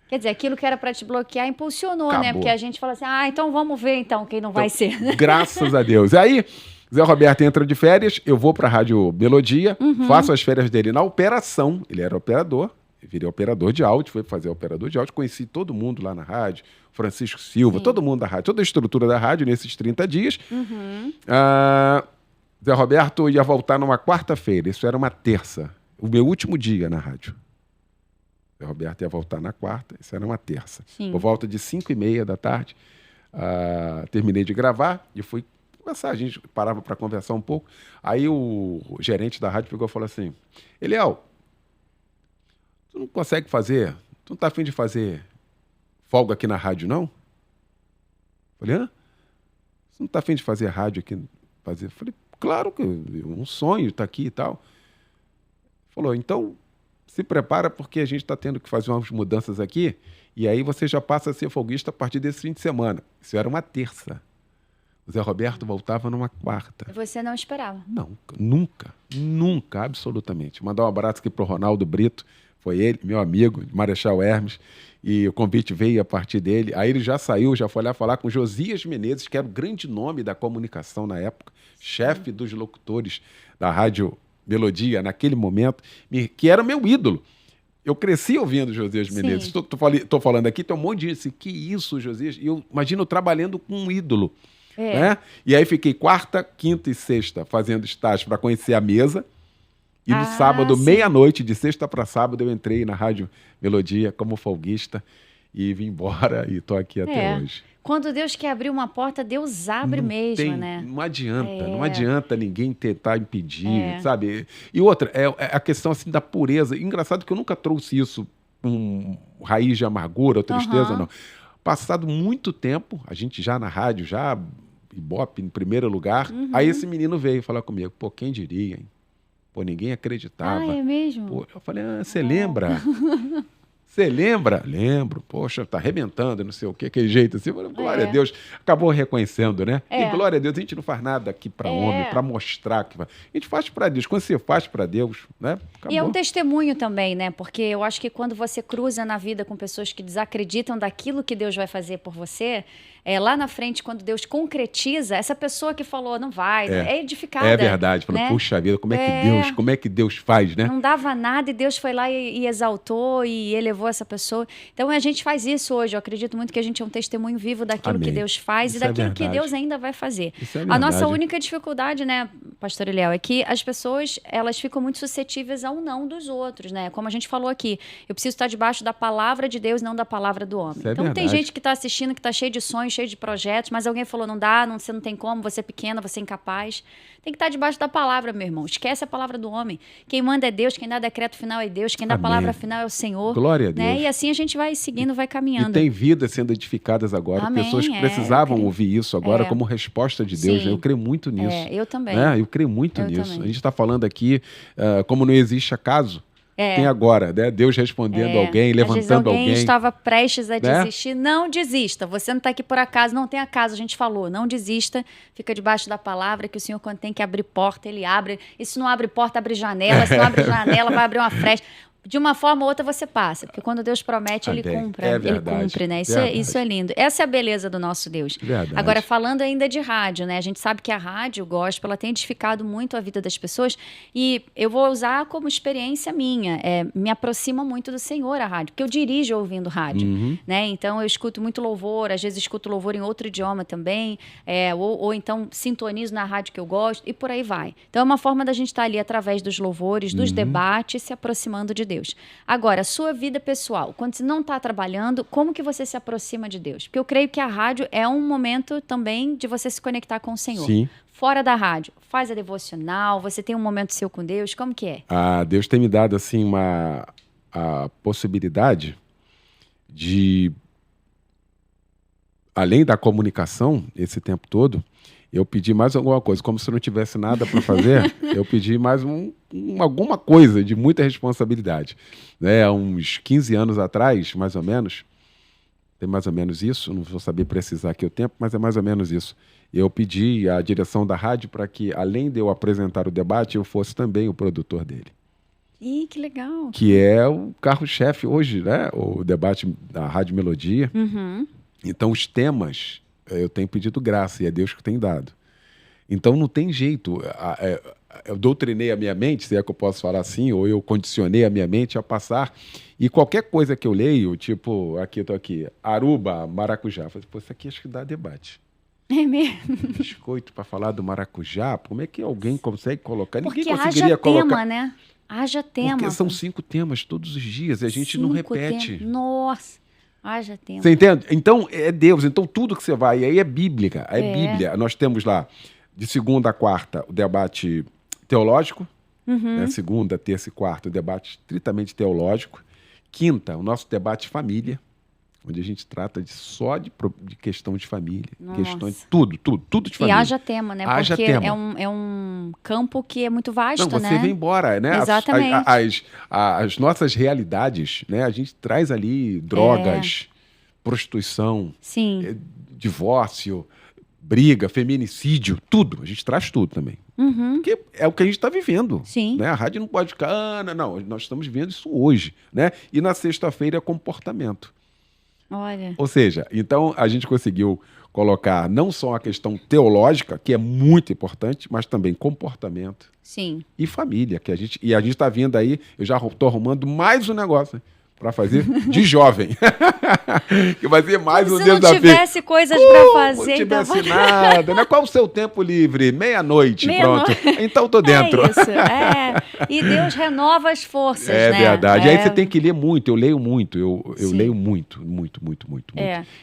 Quer dizer, aquilo que era para te bloquear impulsionou, Acabou. né? Porque a gente fala assim, então vamos ver então quem não vai ser. Graças a Deus. E aí, Zé Roberto entra de férias, eu vou para a Rádio Melodia, faço as férias dele na operação, ele era operador, eu virei operador de áudio, fui fazer operador de áudio, conheci todo mundo lá na rádio, Francisco Silva, todo mundo da rádio, toda a estrutura da rádio nesses 30 dias. Zé Roberto ia voltar numa quarta-feira, isso era uma terça, o meu último dia na rádio. Zé Roberto ia voltar na quarta, isso era uma terça. Por volta de 5h30 da tarde, terminei de gravar e fui conversar, a gente parava para conversar um pouco. Aí o gerente da rádio pegou e falou assim, Eliel, tu não consegue fazer, tu não tá afim de fazer folga aqui na rádio, não? Falei, hã? Você não tá afim de fazer rádio aqui? Falei, claro que um sonho tá aqui e tal. Falou, então se prepara porque a gente está tendo que fazer umas mudanças aqui e aí você já passa a ser folguista a partir desse fim de semana. Isso era uma terça. O Zé Roberto voltava numa quarta. Você não esperava? Não, nunca, absolutamente. Mandar um abraço aqui pro Ronaldo Brito, foi ele, meu amigo, Marechal Hermes, e o convite veio a partir dele. Aí ele já saiu, já foi lá falar com Josias Menezes, que era o grande nome da comunicação na época, chefe dos locutores da Rádio Melodia naquele momento, que era o meu ídolo. Eu cresci ouvindo Josias Menezes. Tô falando aqui, tem um monte de gente assim, que isso, Josias? E eu imagino trabalhando com um ídolo. Né? E aí fiquei quarta, quinta e sexta fazendo estágio para conhecer a mesa. E no sábado, meia-noite, de sexta para sábado, eu entrei na Rádio Melodia como folguista e vim embora e tô aqui até hoje. Quando Deus quer abrir uma porta, Deus abre mesmo, né? Não adianta ninguém tentar impedir, sabe? E outra, é a questão assim da pureza. Engraçado que eu nunca trouxe isso com raiz de amargura ou tristeza, não. Passado muito tempo, a gente já na rádio, já Ibope em primeiro lugar, aí esse menino veio falar comigo, pô, quem diria, hein? Pô, ninguém acreditava. É mesmo? Pô, eu falei, você lembra? Você lembra? Lembro. Poxa, tá arrebentando, não sei o quê, aquele jeito assim. Glória a Deus. Acabou reconhecendo, né? E glória a Deus, a gente não faz nada aqui para homem, para mostrar que faz. A gente faz para Deus. Quando você faz para Deus, né? Acabou. E é um testemunho também, né? Porque eu acho que quando você cruza na vida com pessoas que desacreditam daquilo que Deus vai fazer por você, lá na frente, quando Deus concretiza, essa pessoa que falou, não vai, é edificada. É verdade. Falou, né? Puxa vida, como é que Deus faz, né? Não dava nada e Deus foi lá e exaltou e elevou essa pessoa. Então a gente faz isso hoje. Eu acredito muito que a gente é um testemunho vivo daquilo que Deus faz e daquilo que Deus ainda vai fazer. A nossa única dificuldade, né, pastor Eliel, é que as pessoas, elas ficam muito suscetíveis ao não dos outros, né? Como a gente falou aqui, eu preciso estar debaixo da palavra de Deus, não da palavra do homem. Então tem gente que está assistindo, que está cheio de sonhos, cheio de projetos, mas alguém falou, não dá, você não tem como, você é pequena, você é incapaz. Tem que estar debaixo da palavra, meu irmão. Esquece a palavra do homem. Quem manda é Deus, quem dá decreto final é Deus, quem dá a palavra final é o Senhor. Glória a Deus. Né? E assim a gente vai seguindo, vai caminhando. E tem vidas sendo edificadas agora, pessoas que precisavam ouvir isso agora como resposta de Deus. Né? Eu creio muito nisso. Eu também. Né? Eu creio muito nisso. Também. A gente está falando aqui, como não existe acaso, tem agora, né? Deus respondendo alguém, levantando alguém. Estava prestes a desistir. Não desista. Você não está aqui por acaso, não tem acaso, a gente falou. Não desista, fica debaixo da palavra que o Senhor, quando tem que abrir porta, Ele abre. E se não abre porta, abre janela. Se não abre janela, vai abrir uma fresta. De uma forma ou outra você passa, porque quando Deus promete, Ele cumpre. Ele cumpre, né? Isso é lindo. Essa é a beleza do nosso Deus. Verdade. Agora, falando ainda de rádio, né? A gente sabe que a rádio, o gospel, ela tem edificado muito a vida das pessoas e eu vou usar como experiência minha. Me aproxima muito do Senhor a rádio, porque eu dirijo ouvindo rádio, né? Então, eu escuto muito louvor, às vezes escuto louvor em outro idioma também, ou então sintonizo na rádio que eu gosto e por aí vai. Então, é uma forma da gente estar ali através dos louvores, dos debates, se aproximando de Deus. Agora, a sua vida pessoal, quando você não está trabalhando, como que você se aproxima de Deus? Porque eu creio que a rádio é um momento também de você se conectar com o Senhor. Sim. Fora da rádio, faz a devocional, você tem um momento seu com Deus, como que é? Deus tem me dado assim a possibilidade de, além da comunicação, esse tempo todo, eu pedi mais alguma coisa, como se eu não tivesse nada para fazer, eu pedi mais alguma coisa de muita responsabilidade. Há uns 15 anos atrás, mais ou menos, tem mais ou menos isso, não vou saber precisar aqui o tempo, mas é mais ou menos isso. Eu pedi à direção da rádio para que, além de eu apresentar o debate, eu fosse também o produtor dele. Ih, que legal! Que é o carro-chefe hoje, né? O debate da Rádio Melodia. Então, os temas... eu tenho pedido graça e é Deus que tem dado. Então não tem jeito. Eu doutrinei a minha mente, se é que eu posso falar assim, ou eu condicionei a minha mente a passar. E qualquer coisa que eu leio, tipo, aqui, eu estou aqui, Aruba, maracujá. Eu falei, isso aqui acho que dá debate. É mesmo? Biscoito para falar do maracujá, como é que alguém consegue colocar? Porque ninguém conseguiria colocar. Haja tema, né? Haja tema. Porque são 5 temas todos os dias e a gente não repete. Nossa. Haja tempo. Você entende? Então, é Deus. Então, tudo que você vai, e aí é bíblica. Bíblia. Nós temos lá, de segunda a quarta, o debate teológico. Né? Segunda, terça e quarta, o debate estritamente teológico. Quinta, o nosso debate família, onde a gente trata só de questão de família. Questões, tudo de família. E haja tema, né? Haja porque tema. É um campo que é muito vasto, né? Você vem embora, né? Exatamente. As nossas realidades, né? A gente traz ali drogas, prostituição, divórcio, briga, feminicídio, tudo. A gente traz tudo também. Porque é o que a gente está vivendo. Sim. Né? A rádio não pode ficar... não, nós estamos vivendo isso hoje. Né? E na sexta-feira é comportamento. Olha. Ou seja, então a gente conseguiu colocar não só a questão teológica, que é muito importante, mas também comportamento. Sim. E família, que a gente está vindo aí, eu já estou arrumando mais um negócio para fazer de jovem. Que vai ser mais um desafio. Se não tivesse coisas para fazer. Se não tivesse nada, né? Qual o seu tempo livre? Meia-noite, pronto. Então tô dentro. É isso, E Deus renova as forças, né? É verdade. Aí você tem que ler muito, eu leio muito, eu leio muito.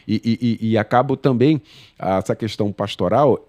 E acabo também, essa questão pastoral,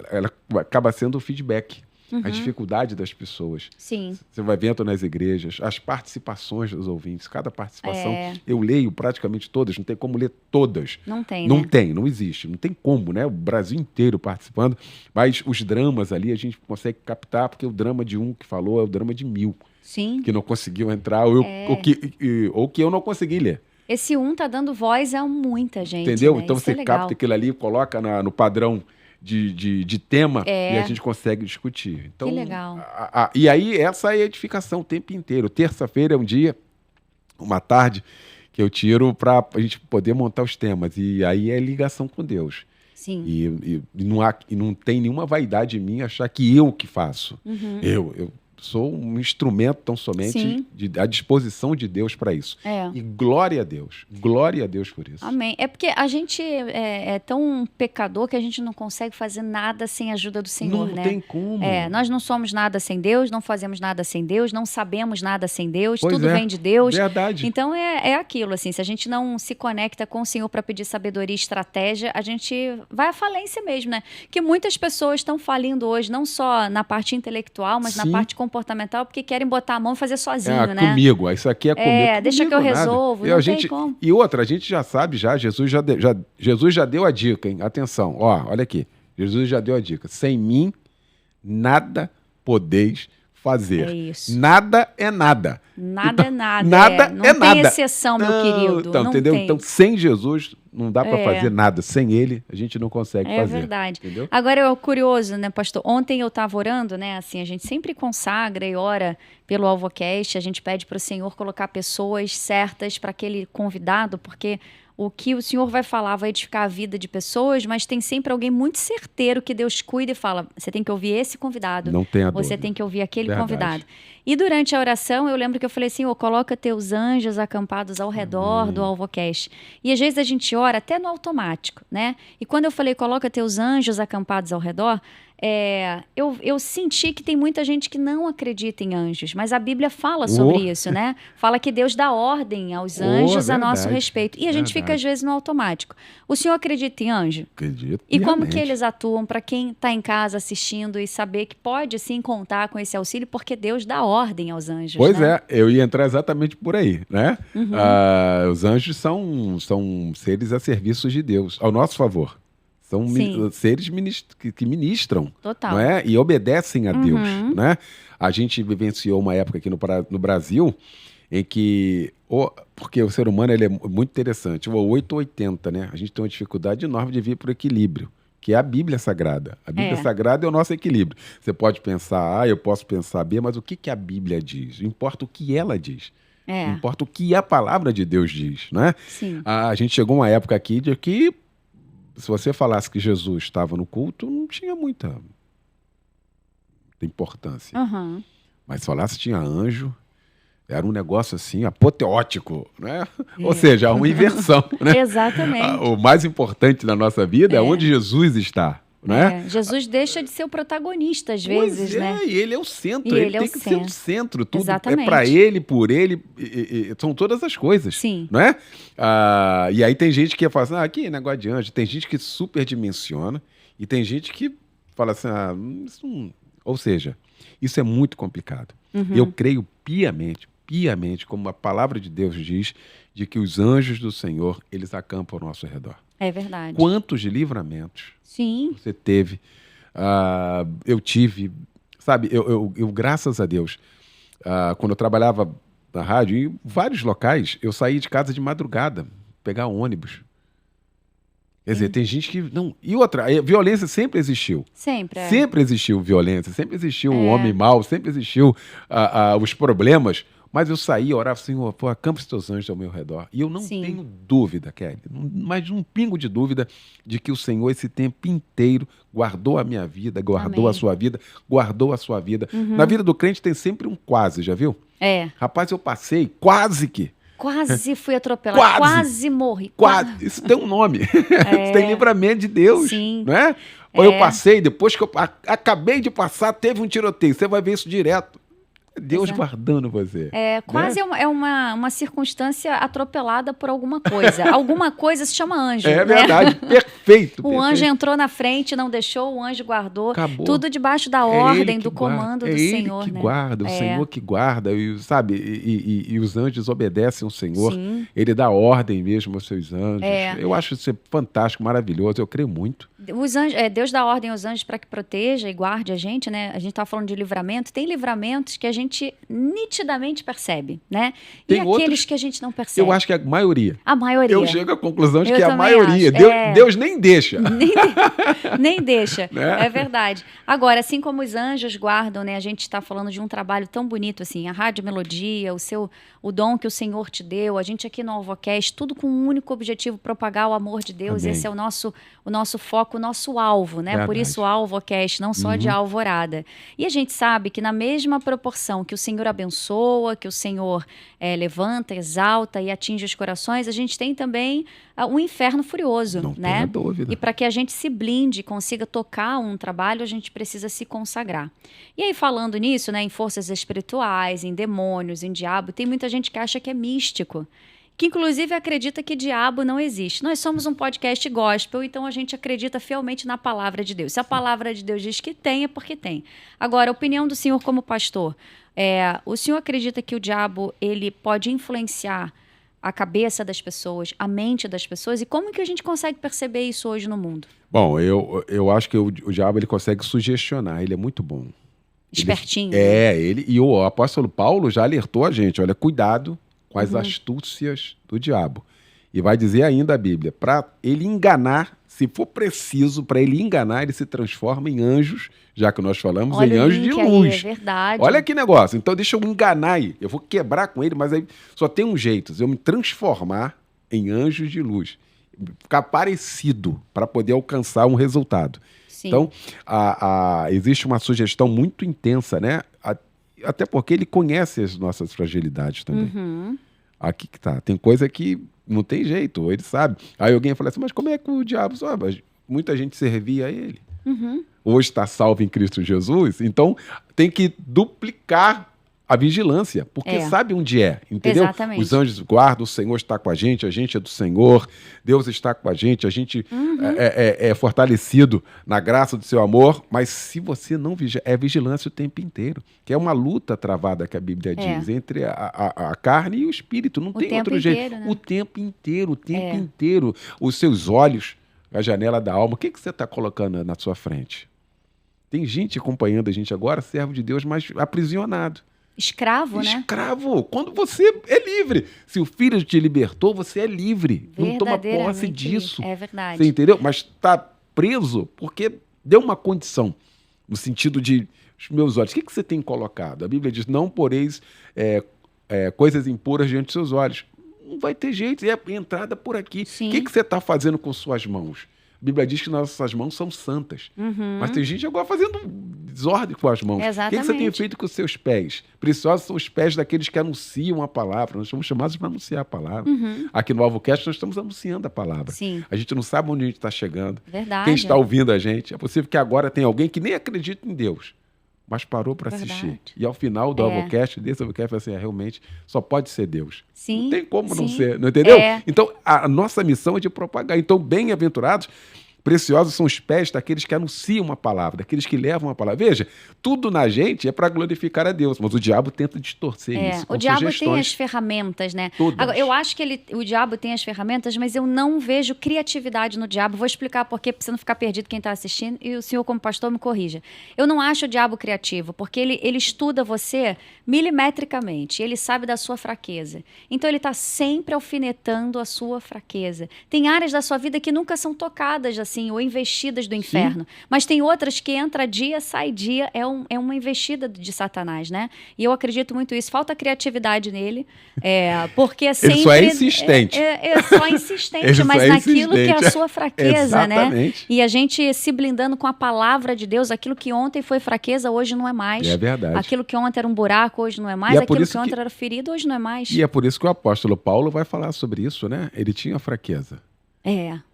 ela acaba sendo o feedback. A dificuldade das pessoas. Sim. Você vai vendo nas igrejas, as participações dos ouvintes, cada participação, eu leio praticamente todas, não tem como ler todas. Não tem, Não tem, não existe, não tem como, né? O Brasil inteiro participando, mas os dramas ali a gente consegue captar, porque o drama de um que falou é o drama de 1000. Sim. Que não conseguiu entrar, ou que eu não consegui ler. Esse tá dando voz a muita gente. Entendeu? Né? Então isso você capta aquilo ali, coloca no padrão de tema e a gente consegue discutir. Então, que legal. E aí essa é a edificação o tempo inteiro. Terça-feira é um dia, uma tarde, que eu tiro para a gente poder montar os temas. E aí é ligação com Deus. Sim. E não tem nenhuma vaidade em mim achar que eu que faço. Eu sou um instrumento tão somente à disposição de Deus para isso. E glória a Deus por isso. Amém. É porque a gente é tão pecador que a gente não consegue fazer nada sem a ajuda do Senhor, né? Não tem como. Nós não somos nada sem Deus, não fazemos nada sem Deus, não sabemos nada sem Deus, Pois tudo é. vem de Deus. Verdade. Então é aquilo, assim, se a gente não se conecta com o Senhor para pedir sabedoria e estratégia, a gente vai à falência mesmo, né? Que muitas pessoas estão falindo hoje, não só na parte intelectual, mas na Sim. parte comportamental, porque querem botar a mão e fazer sozinho, né? Comigo. Isso aqui é comigo. Deixa que eu Comigo, nada. resolvo, E não a tem gente, como. E outra, a gente já sabe, Jesus já deu a dica, hein? Atenção, olha aqui. Jesus já deu a dica. Sem mim, nada podeis fazer. É isso. Nada é nada. Nada é nada. Nada Não é tem nada. exceção, meu querido. Então, não entendeu? tem. Então, sem Jesus, não dá para fazer nada. Sem ele, a gente não consegue fazer. É verdade. Entendeu? Agora, é curioso, né, pastor? Ontem eu estava orando, né? Assim, a gente sempre consagra e ora pelo AlvoCast. A gente pede para o Senhor colocar pessoas certas para aquele convidado, porque o que o Senhor vai falar vai edificar a vida de pessoas, mas tem sempre alguém muito certeiro que Deus cuida e fala, você tem que ouvir esse convidado. Não tenha Você dúvida. tem que ouvir aquele Verdade. convidado. E durante a oração, eu lembro que eu falei assim, coloca teus anjos acampados ao redor do AlvoCast. E às vezes a gente ora até no automático, né? E quando eu falei, coloca teus anjos acampados ao redor, eu senti que tem muita gente que não acredita em anjos, mas a Bíblia fala sobre isso, né? Fala que Deus dá ordem aos anjos a nosso verdade, respeito. E a gente fica, às vezes, no automático. O senhor acredita em anjo? Acredito. E como piamente. que eles atuam para quem está em casa assistindo e saber que pode, sim, contar com esse auxílio, porque Deus dá ordem aos anjos, Pois né? eu ia entrar exatamente por aí, né? Os anjos são seres a serviço de Deus, ao nosso favor. São Sim. seres que ministram, Total. não é? E obedecem a Deus, né? A gente vivenciou uma época aqui no Brasil em que, porque o ser humano ele é muito interessante, o 8 ou 80, né? A gente tem uma dificuldade enorme de vir para o equilíbrio, que é a Bíblia Sagrada. A Bíblia Sagrada é o nosso equilíbrio. Você pode pensar A, eu posso pensar B, mas o que a Bíblia diz? Importa o que ela diz. Importa o que a palavra de Deus diz, né? Sim. A gente chegou a uma época aqui de que se você falasse que Jesus estava no culto, não tinha muita importância. Mas se falasse que tinha anjo, era um negócio assim, apoteótico, né? Ou seja, uma inversão, né? Exatamente. O mais importante na nossa vida é onde Jesus está, né? Jesus deixa de ser o protagonista às Pois vezes, né? E ele é o centro, E ele ele é tem o que ser o centro. centro, tudo Exatamente. é para ele, por ele, são todas as coisas, Sim. não é? E aí tem gente que fala assim, aqui negócio de anjo, tem gente que superdimensiona e tem gente que fala assim, ou seja, isso é muito complicado. Eu creio piamente, como a palavra de Deus diz, de que os anjos do Senhor, eles acampam ao nosso redor. É verdade. Quantos livramentos Sim. você teve, eu tive, sabe, eu graças a Deus, quando eu trabalhava na rádio, em vários locais, eu saí de casa de madrugada, pegar ônibus. Quer dizer, tem gente que não... E outra, a violência sempre existiu. Sempre. Sempre existiu violência, sempre existiu um homem mau, sempre existiu os problemas. Mas eu saí, orava, Senhor, acampa os teus anjos ao meu redor. E eu não Sim. tenho dúvida, Kelly, mas um pingo de dúvida de que o Senhor esse tempo inteiro guardou a minha vida, guardou Amém. a sua vida, guardou a sua vida. Na vida do crente tem sempre um quase, já viu? Rapaz, eu passei quase que. Quase fui atropelado, quase morri. Quase. Isso tem um nome. Isso tem livramento de Deus. Sim. Não é? Ou eu passei, depois que eu acabei de passar, teve um tiroteio. Você vai ver isso direto. Deus guardando você. Quase é uma circunstância atropelada por alguma coisa. Alguma coisa se chama anjo. É né? verdade, perfeito. O anjo entrou na frente, não deixou, o anjo guardou. Acabou. Tudo debaixo da ordem, do comando do Senhor. É Ele que né? guarda, o Senhor que guarda, e, sabe? E os anjos obedecem ao Senhor. Sim. Ele dá ordem mesmo aos seus anjos. É. Eu acho isso fantástico, maravilhoso. Eu creio muito. Os anjos, Deus dá ordem aos anjos para que proteja e guarde a gente, né? A gente tá falando de livramento. Tem livramentos que a gente nitidamente percebe, né? E Tem aqueles outros, que a gente não percebe. eu acho que a maioria. A maioria. Eu chego à conclusão de Eu que a também maioria. acho. Deus nem deixa. Nem deixa, Né? é verdade. Agora, assim como os anjos guardam, né? A gente está falando de um trabalho tão bonito assim, a Rádio Melodia, o dom que o Senhor te deu, a gente aqui no Alvocast, tudo com um único objetivo, propagar o amor de Deus. Amém. Esse é o nosso foco, o nosso alvo, né? Por Verdade. isso o Alvocast, não só de alvorada. E a gente sabe que na mesma proporção que o Senhor abençoa, que o Senhor levanta, exalta e atinge os corações, a gente tem também um inferno furioso, Não né? tenha dúvida. E para que a gente se blinde, consiga tocar um trabalho, a gente precisa se consagrar. E aí, falando nisso, né, em forças espirituais, em demônios, em diabo, tem muita gente que acha que é místico, que inclusive acredita que diabo não existe. Nós somos um podcast gospel, então a gente acredita fielmente na palavra de Deus. Se a palavra de Deus diz que tem, é porque tem. Agora, a opinião do senhor como pastor, o senhor acredita que o diabo ele pode influenciar a cabeça das pessoas, a mente das pessoas, e como que a gente consegue perceber isso hoje no mundo? Bom, eu acho que o diabo ele consegue sugestionar, ele é muito bom. Espertinho. Ele e o apóstolo Paulo já alertou a gente, olha, cuidado com as astúcias do diabo. E vai dizer ainda a Bíblia, para ele enganar, se for preciso, para ele enganar, ele se transforma em anjos, já que nós falamos, Olha em o anjos de link aí, luz. é verdade. Olha que negócio. Então deixa eu enganar aí. Eu vou quebrar com ele, mas aí só tem um jeito, eu me transformar em anjos de luz. Ficar parecido para poder alcançar um resultado. Sim. Então, existe uma sugestão muito intensa, né? Até porque ele conhece as nossas fragilidades também. Aqui que tá. Tem coisa que não tem jeito, ele sabe. Aí alguém fala assim, mas como é que o diabo sabe? Muita gente servia a ele. Hoje está salvo em Cristo Jesus, então tem que duplicar a vigilância, porque sabe onde é, entendeu? Exatamente. Os anjos guardam, o Senhor está com a gente é do Senhor, Deus está com a gente é fortalecido na graça do seu amor, mas se você não vigia, é vigilância o tempo inteiro, que é uma luta travada que a Bíblia diz, entre a carne e o espírito, não tem outro jeito. Né? O tempo inteiro, os seus olhos, a janela da alma, o que você está colocando na sua frente? Tem gente acompanhando a gente agora, servo de Deus, mas aprisionado. Escravo, né? Escravo. Quando você é livre. Se o Filho te libertou, você é livre. Não toma posse disso. É verdade. Você entendeu? Mas está preso porque deu uma condição. No sentido de, os meus olhos, o que você tem colocado? A Bíblia diz, não poreis coisas impuras diante dos seus olhos. Não vai ter jeito. É a entrada por aqui. Sim. O que você está fazendo com suas mãos? A Bíblia diz que nossas mãos são santas. Mas tem gente agora fazendo desordem com as mãos. Exatamente. O que você tem feito com os seus pés? Preciosos são os pés daqueles que anunciam a palavra. Nós somos chamados para anunciar a palavra. Aqui no Alvocast nós estamos anunciando a palavra. Sim. A gente não sabe onde a gente está chegando. Verdade. Quem está ouvindo a gente. É possível que agora tem alguém que nem acredita em Deus, mas parou para assistir. E ao final do Alvocast, desse Alvocast, assim, realmente só pode ser Deus. Sim. Não tem como não ser, não entendeu? Então, a nossa missão é de propagar. Então, bem-aventurados, preciosos são os pés daqueles que anunciam a palavra, daqueles que levam a palavra. Veja, tudo na gente é para glorificar a Deus, mas o diabo tenta distorcer isso. O diabo tem as ferramentas, né? Agora, eu acho que o diabo tem as ferramentas, mas eu não vejo criatividade no diabo. Vou explicar por quê, para você não ficar perdido quem está assistindo, e o senhor, como pastor, me corrija. Eu não acho o diabo criativo, porque ele estuda você milimetricamente, ele sabe da sua fraqueza. Então, ele está sempre alfinetando a sua fraqueza. Tem áreas da sua vida que nunca são tocadas, assim, ou investidas do inferno. Sim. Mas tem outras que entra dia, sai dia, é uma investida de Satanás, né? E eu acredito muito nisso. Falta criatividade nele, porque sempre... Ele só é insistente. Só insistente, mas naquilo que é a sua fraqueza, Exatamente. Né? E a gente se blindando com a palavra de Deus, aquilo que ontem foi fraqueza, hoje não é mais. É verdade. Aquilo que ontem era um buraco, hoje não é mais. Aquilo que ontem era ferido, hoje não é mais. E é por isso que o apóstolo Paulo vai falar sobre isso, né? Ele tinha fraqueza.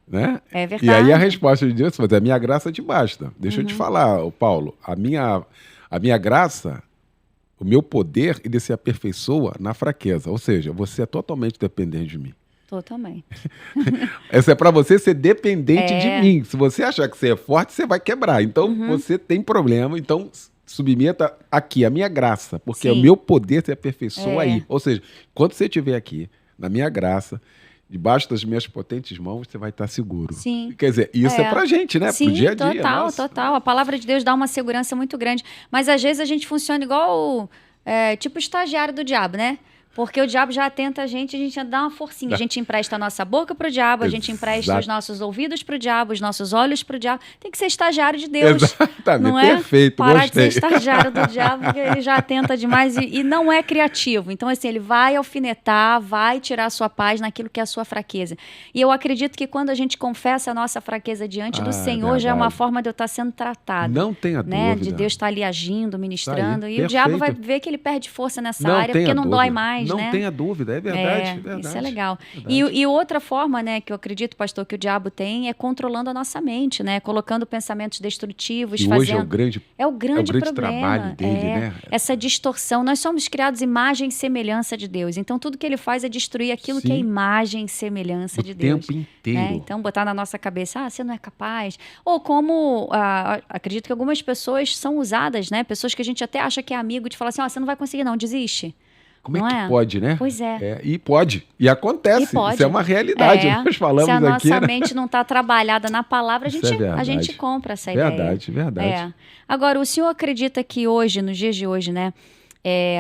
Né? É verdade. E aí a resposta de Deus foi, a minha graça te basta. Deixa eu te falar, Paulo, a minha graça, o meu poder, ele se aperfeiçoa na fraqueza. Ou seja, você é totalmente dependente de mim. Totalmente. Essa é para você ser dependente de mim. Se você achar que você é forte, você vai quebrar. Então, você tem problema. Então, submeta aqui a minha graça, porque o meu poder se aperfeiçoa aí. Ou seja, quando você estiver aqui, na minha graça, debaixo das minhas potentes mãos você vai estar seguro. Sim. Quer dizer, isso é pra gente, né? Sim, pro dia a dia. Total, nossa. total. A palavra de Deus dá uma segurança muito grande. Mas às vezes a gente funciona igual, tipo o estagiário do diabo, né? Porque o diabo já atenta a gente dá uma forcinha. A gente empresta a nossa boca pro diabo, a gente empresta os nossos ouvidos pro diabo, os nossos olhos pro diabo. Tem que ser estagiário de Deus. Exatamente, não é? perfeito, Parar gostei. de ser estagiário do diabo, porque ele já atenta demais e não é criativo. Então, assim, ele vai alfinetar, vai tirar a sua paz naquilo que é a sua fraqueza. E eu acredito que quando a gente confessa a nossa fraqueza diante do Senhor, já é uma forma de eu estar sendo tratado. Não tenha né? dúvida. De Deus estar ali agindo, ministrando. Aí, e o diabo vai ver que ele perde força nessa área, porque não dói mais. Não né? tenha dúvida, é verdade, é verdade. Isso é legal. Verdade. E outra forma, né, que eu acredito, pastor, que o diabo tem é controlando a nossa mente, né? Colocando pensamentos destrutivos, e fazendo... hoje é o grande problema. trabalho dele, né? Essa distorção. Nós somos criados imagem e semelhança de Deus. Então, tudo que ele faz é destruir aquilo que é imagem e semelhança de Deus. O tempo inteiro. Né? Então, botar na nossa cabeça, você não é capaz. Ou como, acredito que algumas pessoas são usadas, né? Pessoas que a gente até acha que é amigo, de falar assim, você não vai conseguir não, desiste. Como é que pode, né? Pois é. E pode. E acontece. Isso é uma realidade. Nós falamos aqui. Se a nossa né? mente não está trabalhada na palavra, a gente compra essa ideia. Verdade. Agora, o senhor acredita que hoje, nos dias de hoje, né,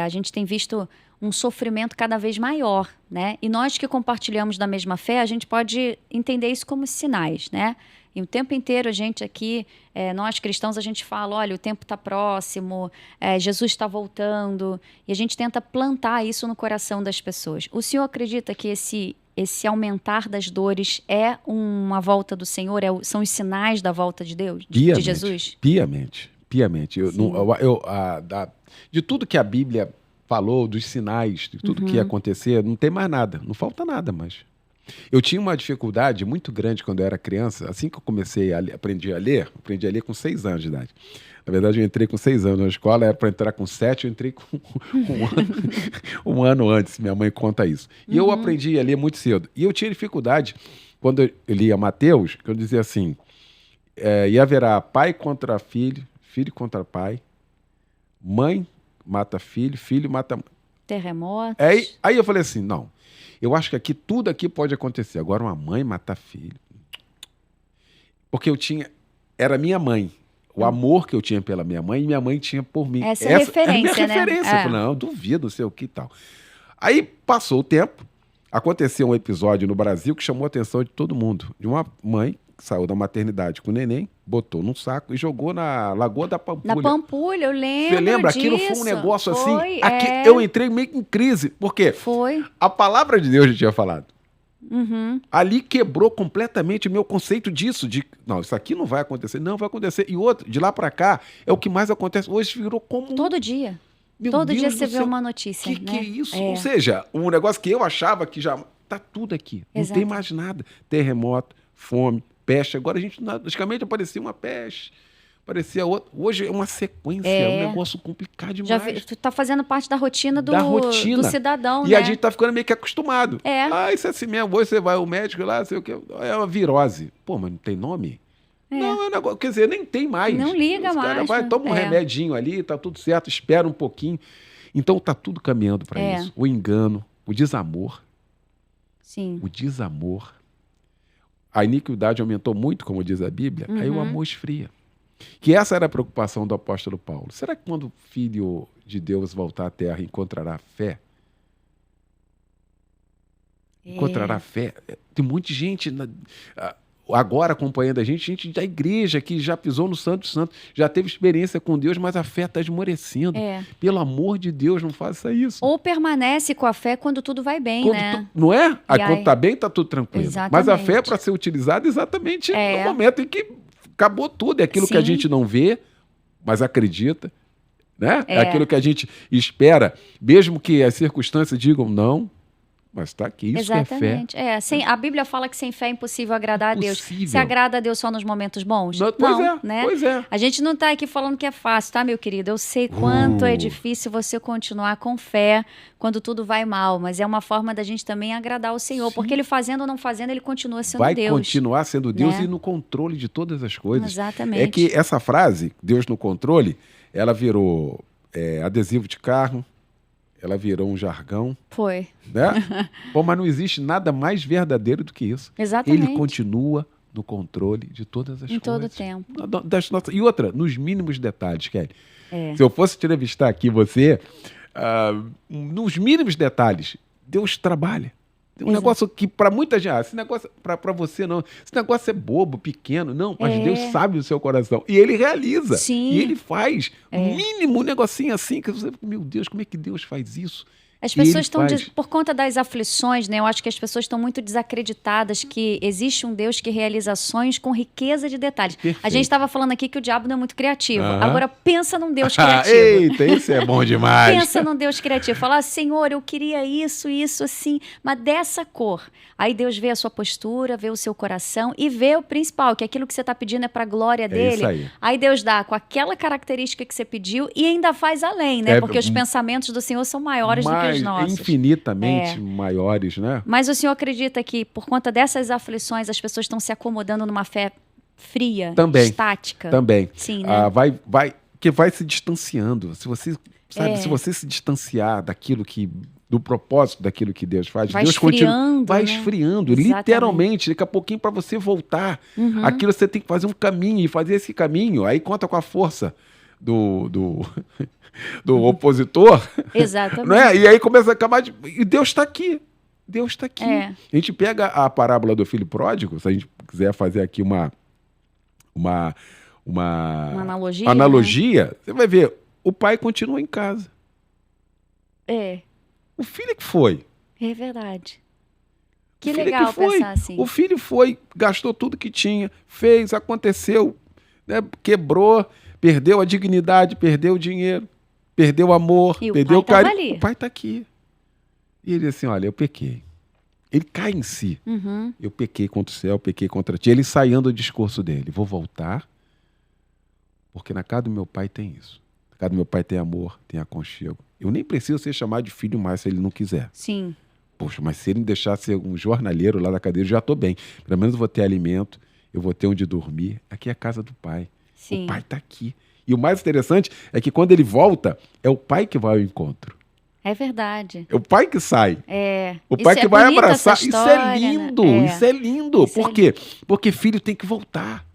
a gente tem visto um sofrimento cada vez maior, né? E nós que compartilhamos da mesma fé, a gente pode entender isso como sinais, né? E o tempo inteiro a gente aqui, nós cristãos, a gente fala, olha, o tempo está próximo, Jesus está voltando, e a gente tenta plantar isso no coração das pessoas. O senhor acredita que esse aumentar das dores é uma volta do Senhor, são os sinais da volta de Deus, de Jesus? Piamente. De tudo que a Bíblia falou, dos sinais, de tudo que ia acontecer, não tem mais nada, não falta nada mais. Eu tinha uma dificuldade muito grande quando eu era criança. Assim que eu comecei aprendi a ler com 6 anos de idade. Na verdade, eu entrei com 6 anos na escola, era para entrar com 7, eu entrei com um ano antes, minha mãe conta isso. E eu aprendi a ler muito cedo. E eu tinha dificuldade, quando eu lia Mateus, que eu dizia assim, e haverá pai contra filho, filho contra pai, mãe mata filho, filho mata mãe. Terremotos. Aí eu falei assim, não. Eu acho que tudo aqui pode acontecer. Agora uma mãe matar filho. Porque era minha mãe. O amor que eu tinha pela minha mãe e minha mãe tinha por mim. Essa é a referência, era minha né? referência. Eu falei, não, duvido, não sei o que e tal. Aí passou o tempo, aconteceu um episódio no Brasil que chamou a atenção de todo mundo. De uma mãe que saiu da maternidade com o neném, botou num saco e jogou na Lagoa da Pampulha. Na Pampulha, eu lembro. Você lembra? Disso. Aquilo foi um negócio foi, assim. Eu entrei meio em crise. Por quê? Foi. A palavra de Deus já tinha falado. Uhum. Ali quebrou completamente o meu conceito disso. Não, isso aqui não vai acontecer. Não, vai acontecer. E outro, de lá pra cá, é o que mais acontece. Hoje virou comum. Todo dia. Todo dia você vê uma notícia. Que é isso? Ou seja, um negócio que eu achava que já... Tá tudo aqui. Não tem mais nada. Terremoto, fome, peste. Agora a gente, praticamente, aparecia uma peste, aparecia outra. Hoje é uma sequência, é um negócio complicado demais. Tu tá fazendo parte da rotina do cidadão, e né? a gente tá ficando meio que acostumado. Isso é assim mesmo. Hoje você vai ao médico lá, sei o que, é uma virose. Pô, mas não tem nome? Não, é um negócio, quer dizer, nem tem mais. Não liga mais. Vai, toma um remedinho ali, tá tudo certo, espera um pouquinho. Então tá tudo caminhando para isso. O engano, o desamor. Sim. O desamor. A iniquidade aumentou muito, como diz a Bíblia, aí o amor esfria. Que essa era a preocupação do apóstolo Paulo. Será que quando o Filho de Deus voltar à Terra encontrará fé? Encontrará fé? Tem muita gente agora acompanhando a gente da igreja que já pisou no Santo Santo, já teve experiência com Deus, mas a fé está esmorecendo. Pelo amor de Deus, não faça isso. Ou permanece com a fé quando tudo vai bem, né? Não é? Quando está bem, está tudo tranquilo. Exatamente. Mas a fé é para ser utilizada exatamente no momento em que acabou tudo. É aquilo que a gente não vê, mas acredita. Né? É aquilo que a gente espera, mesmo que as circunstâncias digam não. Mas está aqui, isso exatamente. É fé. A Bíblia fala que sem fé é impossível agradar a Deus. Você agrada a Deus só nos momentos bons? Pois é. A gente não está aqui falando que é fácil, tá, meu querido? Eu sei quanto é difícil você continuar com fé quando tudo vai mal, mas é uma forma da gente também agradar o Senhor, porque Ele fazendo ou não fazendo, Ele continua sendo Deus. Vai continuar sendo Deus, né? E no controle de todas as coisas. Exatamente. É que essa frase, Deus no controle, ela virou adesivo de carro, ela virou um jargão. Foi. Né? Pô, mas não existe nada mais verdadeiro do que isso. Exatamente. Ele continua no controle de todas as coisas. Em todo o tempo. E outra, nos mínimos detalhes, Kelly. Se eu fosse te entrevistar aqui, você, nos mínimos detalhes, Deus trabalha. Tem um negócio que para muita gente, esse negócio, para você não, esse negócio é bobo, pequeno, não, mas Deus sabe o seu coração. E ele realiza. Sim. E ele faz um mínimo negocinho assim, que você, meu Deus, como é que Deus faz isso? As pessoas estão, por conta das aflições, né? Eu acho que as pessoas estão muito desacreditadas que existe um Deus que realiza ações com riqueza de detalhes. Perfeito. A gente estava falando aqui que o diabo não é muito criativo. Agora pensa num Deus criativo. Eita, isso é bom demais. Pensa num Deus criativo. Fala, Senhor, eu queria isso, assim, mas dessa cor. Aí Deus vê a sua postura, vê o seu coração e vê o principal, que aquilo que você está pedindo é para a glória dele. Isso aí. Aí Deus dá com aquela característica que você pediu e ainda faz além, né? Porque os pensamentos do Senhor são maiores do que os nossos. Infinitamente maiores, né? Mas o senhor acredita que por conta dessas aflições as pessoas estão se acomodando numa fé fria, estática? Também. Sim, né? Vai se distanciando. Se você, se você se distanciar do propósito daquilo que Deus faz, vai Deus esfriando, vai né? esfriando, Exatamente. literalmente. Daqui a pouquinho para você voltar, aquilo você tem que fazer um caminho e fazer esse caminho. Aí conta com a força do opositor. Exatamente. Não é? E aí começa a acabar de... E Deus está aqui. Deus está aqui. A gente pega a parábola do filho pródigo, se a gente quiser fazer aqui uma analogia, né? Você vai ver, o pai continua em casa. O filho é que foi. É verdade. Que legal pensar assim. O filho foi, gastou tudo que tinha, fez, aconteceu, né? Quebrou, perdeu a dignidade, perdeu o dinheiro. Perdeu o amor, perdeu o carinho. O pai está aqui. E ele diz assim, olha, eu pequei. Ele cai em si. Eu pequei contra o céu, pequei contra ti. Ele saindo do discurso dele. Vou voltar, porque na casa do meu pai tem isso. Na casa do meu pai tem amor, tem aconchego. Eu nem preciso ser chamado de filho mais se ele não quiser. Sim. Poxa, mas se ele me deixar ser um jornaleiro lá da cadeira, eu já estou bem. Pelo menos eu vou ter alimento, eu vou ter onde dormir. Aqui é a casa do pai. Sim. O pai está aqui. E o mais interessante é que quando ele volta, é o pai que vai ao encontro. É verdade. É o pai que sai. O Isso pai que vai abraçar. História, isso é lindo, né? isso é lindo. Por quê? Porque filho tem que voltar.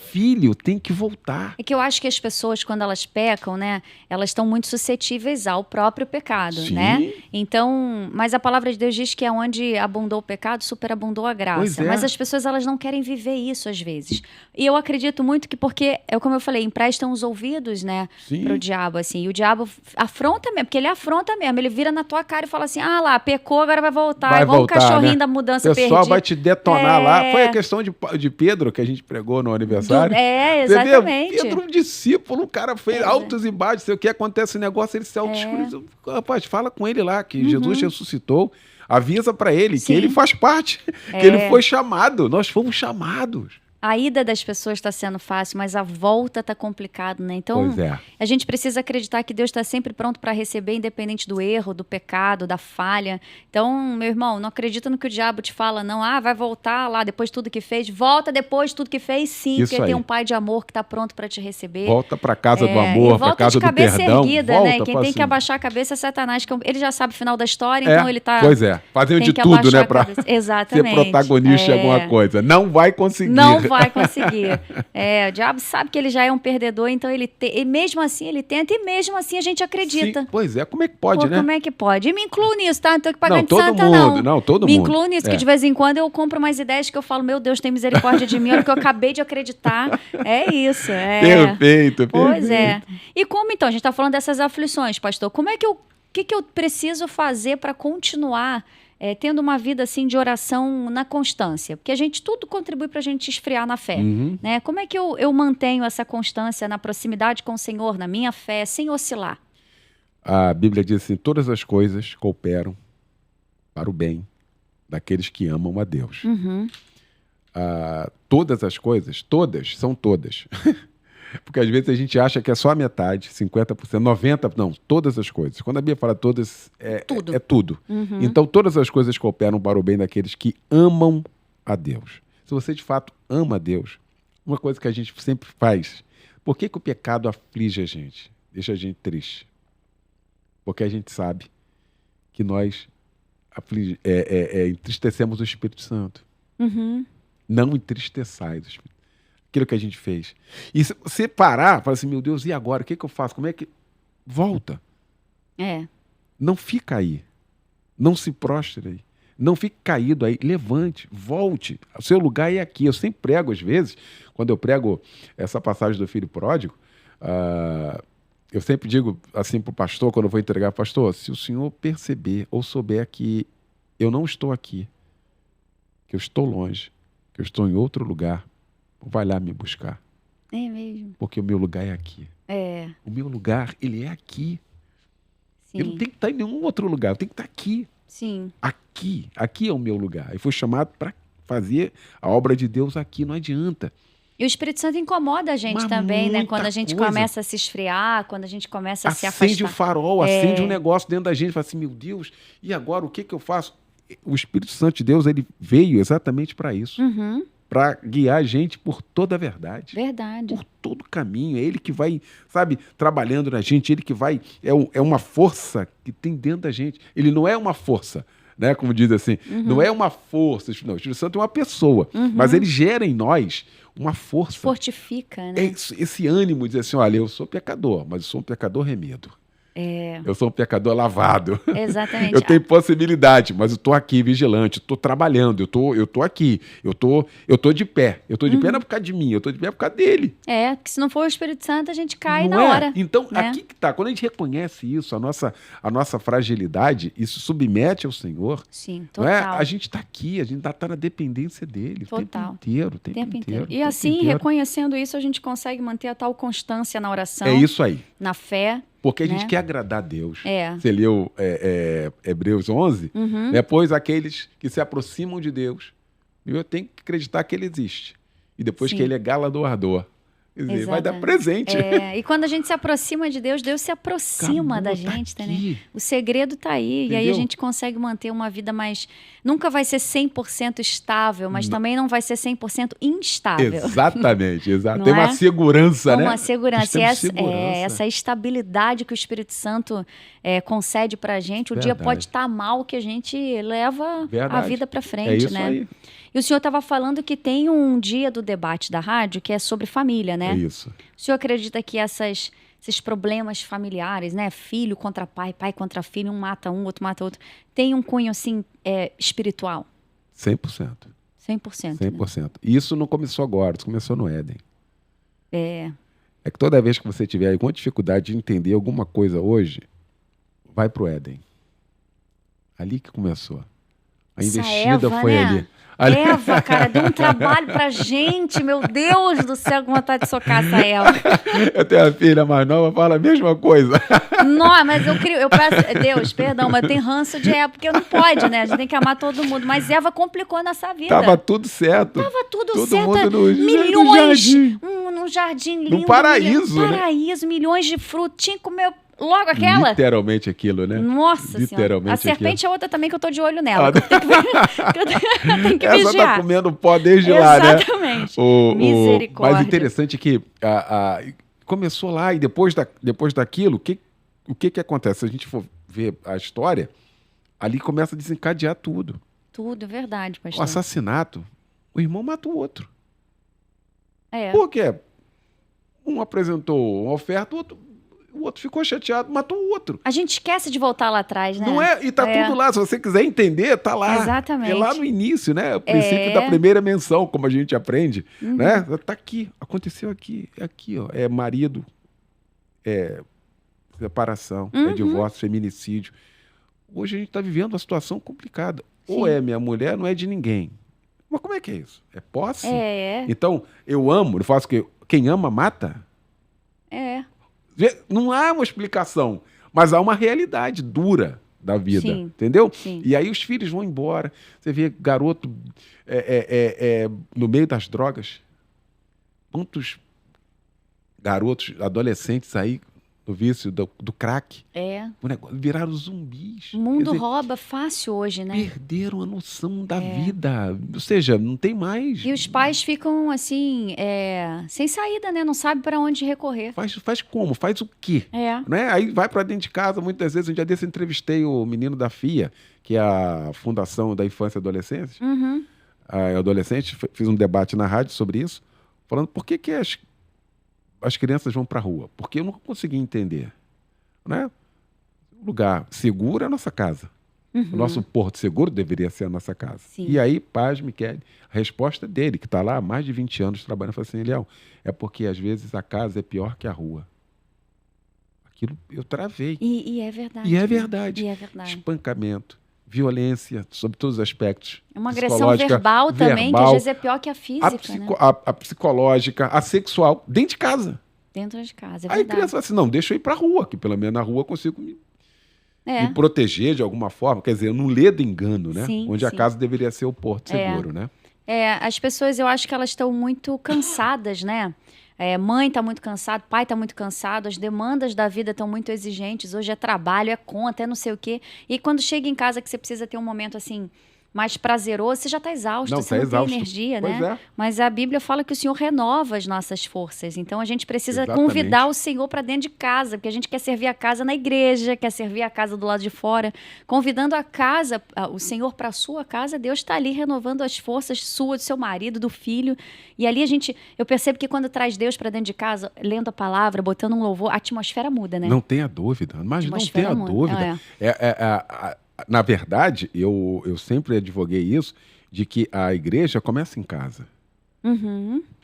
Filho tem que voltar. É que eu acho que as pessoas, quando elas pecam, né, elas estão muito suscetíveis ao próprio pecado, né? Então, mas a palavra de Deus diz que é onde abundou o pecado, superabundou a graça. Mas as pessoas, elas não querem viver isso às vezes. E eu acredito muito que porque, como eu falei, emprestam os ouvidos, né, pro diabo, assim. E o diabo afronta mesmo, porque ele afronta mesmo. Ele vira na tua cara e fala assim, lá, pecou, agora vai voltar. Igual um cachorrinho, né, da mudança perdida. O pessoal vai te detonar lá. Foi a questão de Pedro que a gente pregou no aniversário. Exatamente. Pedro, um discípulo, o cara fez altos e baixos, sei o que acontece esse negócio, ele se auto-exclui. Rapaz, fala com ele lá, que Jesus ressuscitou, avisa para ele que ele faz parte, que ele foi chamado, nós fomos chamados. A ida das pessoas está sendo fácil, mas a volta está complicado, né? Então, a gente precisa acreditar que Deus está sempre pronto para receber, independente do erro, do pecado, da falha. Então, meu irmão, não acredita no que o diabo te fala, não. Vai voltar lá depois de tudo que fez. Volta depois de tudo que fez, sim, porque tem um pai de amor que está pronto para te receber. Volta para casa do amor, para casa do perdão. Volta de cabeça erguida, né? Quem tem que abaixar a cabeça é Satanás, que ele já sabe o final da história, então ele tá... Pois é, fazendo de tudo, né, para ser protagonista de alguma coisa. Não vai conseguir. Não vai conseguir. O diabo sabe que ele já é um perdedor, então e mesmo assim ele tenta, e mesmo assim a gente acredita. Sim, pois é, como é que pode, né? Como é que pode? E me incluo nisso, tá? Não tô aqui pagando de todo santa, mundo, não. Todo me mundo. Me incluo nisso, que de vez em quando eu compro umas ideias que eu falo, meu Deus, tem misericórdia de mim, olha o que eu acabei de acreditar. É isso. Perfeito. Pois é. E como então? A gente tá falando dessas aflições, pastor. Como é que o que eu preciso fazer para continuar tendo uma vida assim de oração na constância? Porque tudo contribui para a gente esfriar na fé. Né? Como é que eu mantenho essa constância na proximidade com o Senhor, na minha fé, sem oscilar? A Bíblia diz assim, todas as coisas cooperam para o bem daqueles que amam a Deus. Todas as coisas, todas, são todas. Porque às vezes a gente acha que é só a metade, 50%, 90%, não, todas as coisas. Quando a Bíblia fala todas, é tudo. Então todas as coisas cooperam para o bem daqueles que amam a Deus. Se você de fato ama a Deus, uma coisa que a gente sempre faz, por que o pecado aflige a gente? Deixa a gente triste. Porque a gente sabe que nós entristecemos o Espírito Santo. Não entristeçais o Espírito. Aquilo que a gente fez. E se você parar, fala assim, meu Deus, e agora? O que eu faço? Como é que... Volta. Não fica aí. Não se prostre aí. Não fique caído aí. Levante, volte. O seu lugar é aqui. Eu sempre prego, às vezes, quando eu prego essa passagem do filho pródigo, eu sempre digo assim para o pastor, quando eu vou entregar, pastor, se o senhor perceber ou souber que eu não estou aqui, que eu estou longe, que eu estou em outro lugar, vai lá me buscar. É mesmo. Porque o meu lugar é aqui. O meu lugar, ele é aqui. Sim. Eu não tenho que estar em nenhum outro lugar, eu tenho que estar aqui. Sim. Aqui é o meu lugar. Eu fui chamado para fazer a obra de Deus aqui, não adianta. E o Espírito Santo incomoda a gente também, né? Quando a gente começa a se esfriar, quando a gente começa a se afastar. Acende o farol, acende um negócio dentro da gente, fala assim, meu Deus, e agora o que eu faço? O Espírito Santo de Deus, ele veio exatamente para isso. Para guiar a gente por toda a verdade. Verdade. Por todo o caminho. É ele que vai, sabe, trabalhando na gente, ele que vai... É uma força que tem dentro da gente. Ele não é uma força, né? Como diz assim, não é uma força. Não, o Espírito Santo é uma pessoa, mas ele gera em nós uma força. Fortifica, né? Esse ânimo de dizer assim, olha, eu sou pecador, mas eu sou um pecador remido. Eu sou um pecador lavado. Exatamente. Eu tenho possibilidade, mas eu estou aqui vigilante, estou trabalhando, eu estou aqui, eu tô de pé. Eu estou de pé não é por causa de mim, eu estou de pé por causa dele. Porque se não for o Espírito Santo, a gente cai não na hora. Então, né? Aqui que tá. Quando a gente reconhece isso, a nossa fragilidade, isso submete ao Senhor. Sim, total. Não é? A gente está aqui, a gente está na dependência dele. Total. O tempo inteiro. E assim, reconhecendo isso, a gente consegue manter a tal constância na oração. É isso aí. Na fé. Porque a gente quer agradar a Deus. É. Você leu Hebreus 11? Depois, aqueles que se aproximam de Deus, eu tenho que acreditar que ele existe. E depois que ele é galardoador. Quer dizer, vai dar presente. E quando a gente se aproxima de Deus, Deus se aproxima da gente, tá, né? O segredo tá aí. Entendeu? E aí a gente consegue manter uma vida mais... Nunca vai ser 100% estável, mas também não vai ser 100% instável. Exatamente, exato. Tem uma segurança, né? Uma segurança. E essa estabilidade que o Espírito Santo concede pra gente. O dia pode estar mal, que a gente leva a vida pra frente, é isso né? Aí. E o senhor estava falando que tem um dia do debate da rádio que é sobre família, né? É isso. O senhor acredita que esses problemas familiares, né? Filho contra pai, pai contra filho, um mata um, outro mata outro, tem um cunho, assim, espiritual? 100%. 100%. 100%. Né? E isso não começou agora, isso começou no Éden. É que toda vez que você tiver alguma dificuldade de entender alguma coisa hoje, vai pro Éden. Ali que começou. A investida Eva, foi né? ali. Eva, cara, deu um trabalho pra gente, meu Deus do céu, com vontade de socar essa Eva. Eu tenho a filha mais nova, fala a mesma coisa. Não, mas eu peço, Deus, perdão, mas tem ranço de Eva, porque não pode, né? A gente tem que amar todo mundo. Mas Eva complicou nossa vida. Tava tudo certo. Tava tudo todo certo. Mundo milhões, num jardim lindo. Num paraíso, né? Paraíso, milhões de frutinhos, comeu logo aquela. Literalmente aquilo, né? Nossa Senhora. A serpente é outra também que eu tô de olho nela. Tem que essa vigiar. Tá comendo pó desde lá, né? Exatamente. Misericórdia. Mas interessante que começou lá e depois daquilo, o que acontece? Se a gente for ver a história, ali começa a desencadear tudo. Tudo, verdade, pastor. O assassinato, o irmão mata o outro. Por quê? Um apresentou uma oferta, o outro ficou chateado, matou o outro. A gente esquece de voltar lá atrás, né? Não é? E tá tudo lá. Se você quiser entender, tá lá. Exatamente. É lá no início, né? O princípio da primeira menção, como a gente aprende. Né? Tá aqui. Aconteceu aqui. É aqui, ó. É marido, é separação, é divórcio, feminicídio. Hoje a gente tá vivendo uma situação complicada. Sim. Ou é minha mulher, não é de ninguém. Mas como é que é isso? É posse? Então, eu amo, eu faço o quê? Quem ama, mata? Não há uma explicação, mas há uma realidade dura da vida, entendeu? Sim. E aí os filhos vão embora. Você vê garoto no meio das drogas. Quantos garotos, adolescentes aí no vício do crack. Viraram zumbis. O mundo rouba fácil hoje, né? Perderam a noção da vida. Ou seja, não tem mais. E os pais ficam assim, sem saída, né? Não sabem para onde recorrer. Faz como? Faz o quê? Né? Aí vai para dentro de casa, muitas vezes. Um dia desse eu entrevistei o menino da FIA, que é a Fundação da Infância e Adolescência. Adolescente, fiz um debate na rádio sobre isso, falando por que as crianças vão para a rua. Porque eu não consegui entender. Né? O lugar seguro é a nossa casa. O nosso porto seguro deveria ser a nossa casa. Sim. E aí, pasme, Kelly, a resposta dele, que está lá há mais de 20 anos trabalhando, falou assim, Léo, é porque às vezes a casa é pior que a rua. Aquilo eu travei. E é verdade. E é verdade. E é verdade. Espancamento, violência, sobre todos os aspectos. É uma agressão verbal também, que às vezes é pior que a física, né? A psicológica, a sexual, dentro de casa. Dentro de casa, é Aí verdade. a criança fala assim, não, deixa eu ir para a rua, que pelo menos na rua eu consigo me proteger de alguma forma. Quer dizer, eu não ledo engano, né? Sim, onde a casa deveria ser o porto seguro, né? As pessoas, eu acho que elas estão muito cansadas, né? Mãe está muito cansada, pai está muito cansado, as demandas da vida estão muito exigentes. Hoje é trabalho, é conta, é não sei o quê. E quando chega em casa que você precisa ter um momento assim mais prazeroso, você já está exausto, você não tem energia, né? Mas a Bíblia fala que o Senhor renova as nossas forças. Então a gente precisa convidar o Senhor para dentro de casa, porque a gente quer servir a casa na igreja, quer servir a casa do lado de fora. Convidando a casa, o Senhor para a sua casa, Deus está ali renovando as forças suas, do seu marido, do filho. E ali eu percebo que quando traz Deus para dentro de casa, lendo a palavra, botando um louvor, a atmosfera muda, né? Não tenha dúvida, mas não tenha dúvida. Na verdade, eu sempre advoguei isso, de que a igreja começa em casa.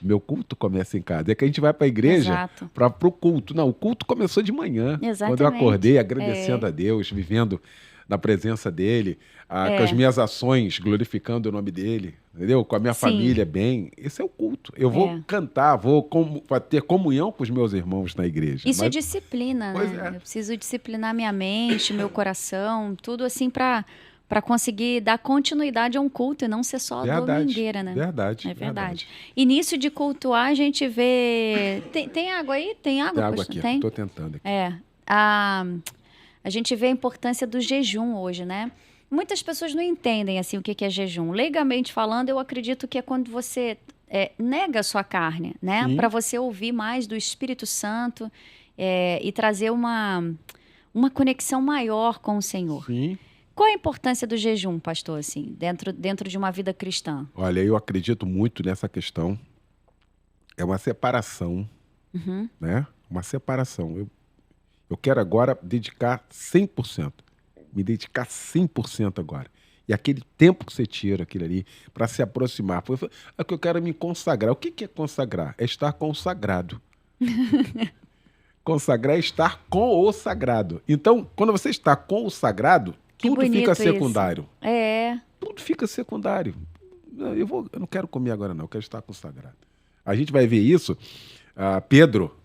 Meu culto começa em casa. É que a gente vai para a igreja para o culto. Não, o culto começou de manhã. Exatamente. Quando eu acordei, agradecendo a Deus, vivendo na presença dele, com as minhas ações, glorificando o nome dele, entendeu? Com a minha família bem. Esse é o culto. Eu vou cantar, vou ter comunhão com os meus irmãos na igreja. Isso é disciplina, né? Eu preciso disciplinar minha mente, meu coração, tudo assim para conseguir dar continuidade a um culto e não ser só domingueira, né? Verdade. E nisso de cultuar, a gente vê... Tem água aí? Tem água? Tem água aqui, estou tentando aqui. A gente vê a importância do jejum hoje, né? Muitas pessoas não entendem assim o que é jejum. Legalmente falando, eu acredito que é quando você nega a sua carne, né? Para você ouvir mais do Espírito Santo e trazer uma conexão maior com o Senhor. Sim. Qual a importância do jejum, pastor, assim, dentro de uma vida cristã? Olha, eu acredito muito nessa questão. É uma separação, né? Uma separação. Eu quero agora dedicar 100%. Me dedicar 100% agora. E aquele tempo que você tira, aquele ali, para se aproximar. É que eu quero me consagrar. O que é consagrar? É estar consagrado. Consagrar é estar com o sagrado. Então, quando você está com o sagrado, tudo fica secundário. Isso. Tudo fica secundário. Eu não quero comer agora, não. Eu quero estar consagrado. A gente vai ver isso. Pedro,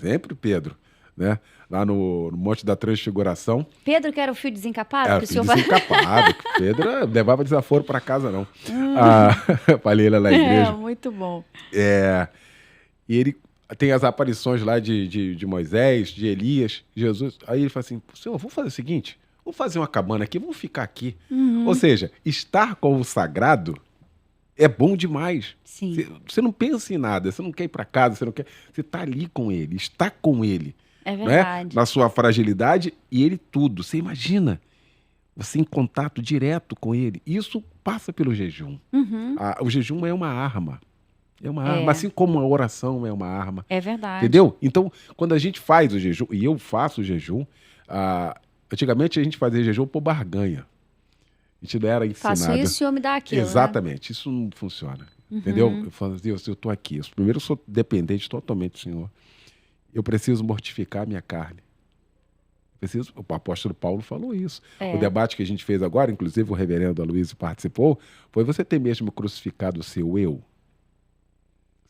sempre Pedro, né? Lá no Monte da Transfiguração. Pedro, que era o filho desencapado? Era o filho desencapado. Pedro levava desaforo para casa, não. Falei lá na igreja. Muito bom. E ele tem as aparições lá de Moisés, de Elias, Jesus. Aí ele fala assim, Senhor, vamos fazer o seguinte, vamos fazer uma cabana aqui, vamos ficar aqui. Ou seja, estar com o sagrado é bom demais. Sim. Você não pensa em nada, você não quer ir para casa, você não quer... Você está ali com ele, está com ele. É verdade. Né? Na sua fragilidade e ele tudo. Você imagina você em contato direto com ele. Isso passa pelo jejum. O jejum é uma arma. É uma arma, assim como a oração é uma arma. É verdade. Entendeu? Então, quando a gente faz o jejum, e eu faço o jejum, antigamente a gente fazia jejum por barganha. A gente não era ensinado. Faço isso e eu me dá aquilo. Exatamente. Né? Isso não funciona. Entendeu? Eu falo, Deus, eu estou aqui. Primeiro, eu sou dependente totalmente do Senhor. Eu preciso mortificar a minha carne. O apóstolo Paulo falou isso. O debate que a gente fez agora, inclusive o reverendo Aloysio participou, foi você ter mesmo crucificado o seu eu.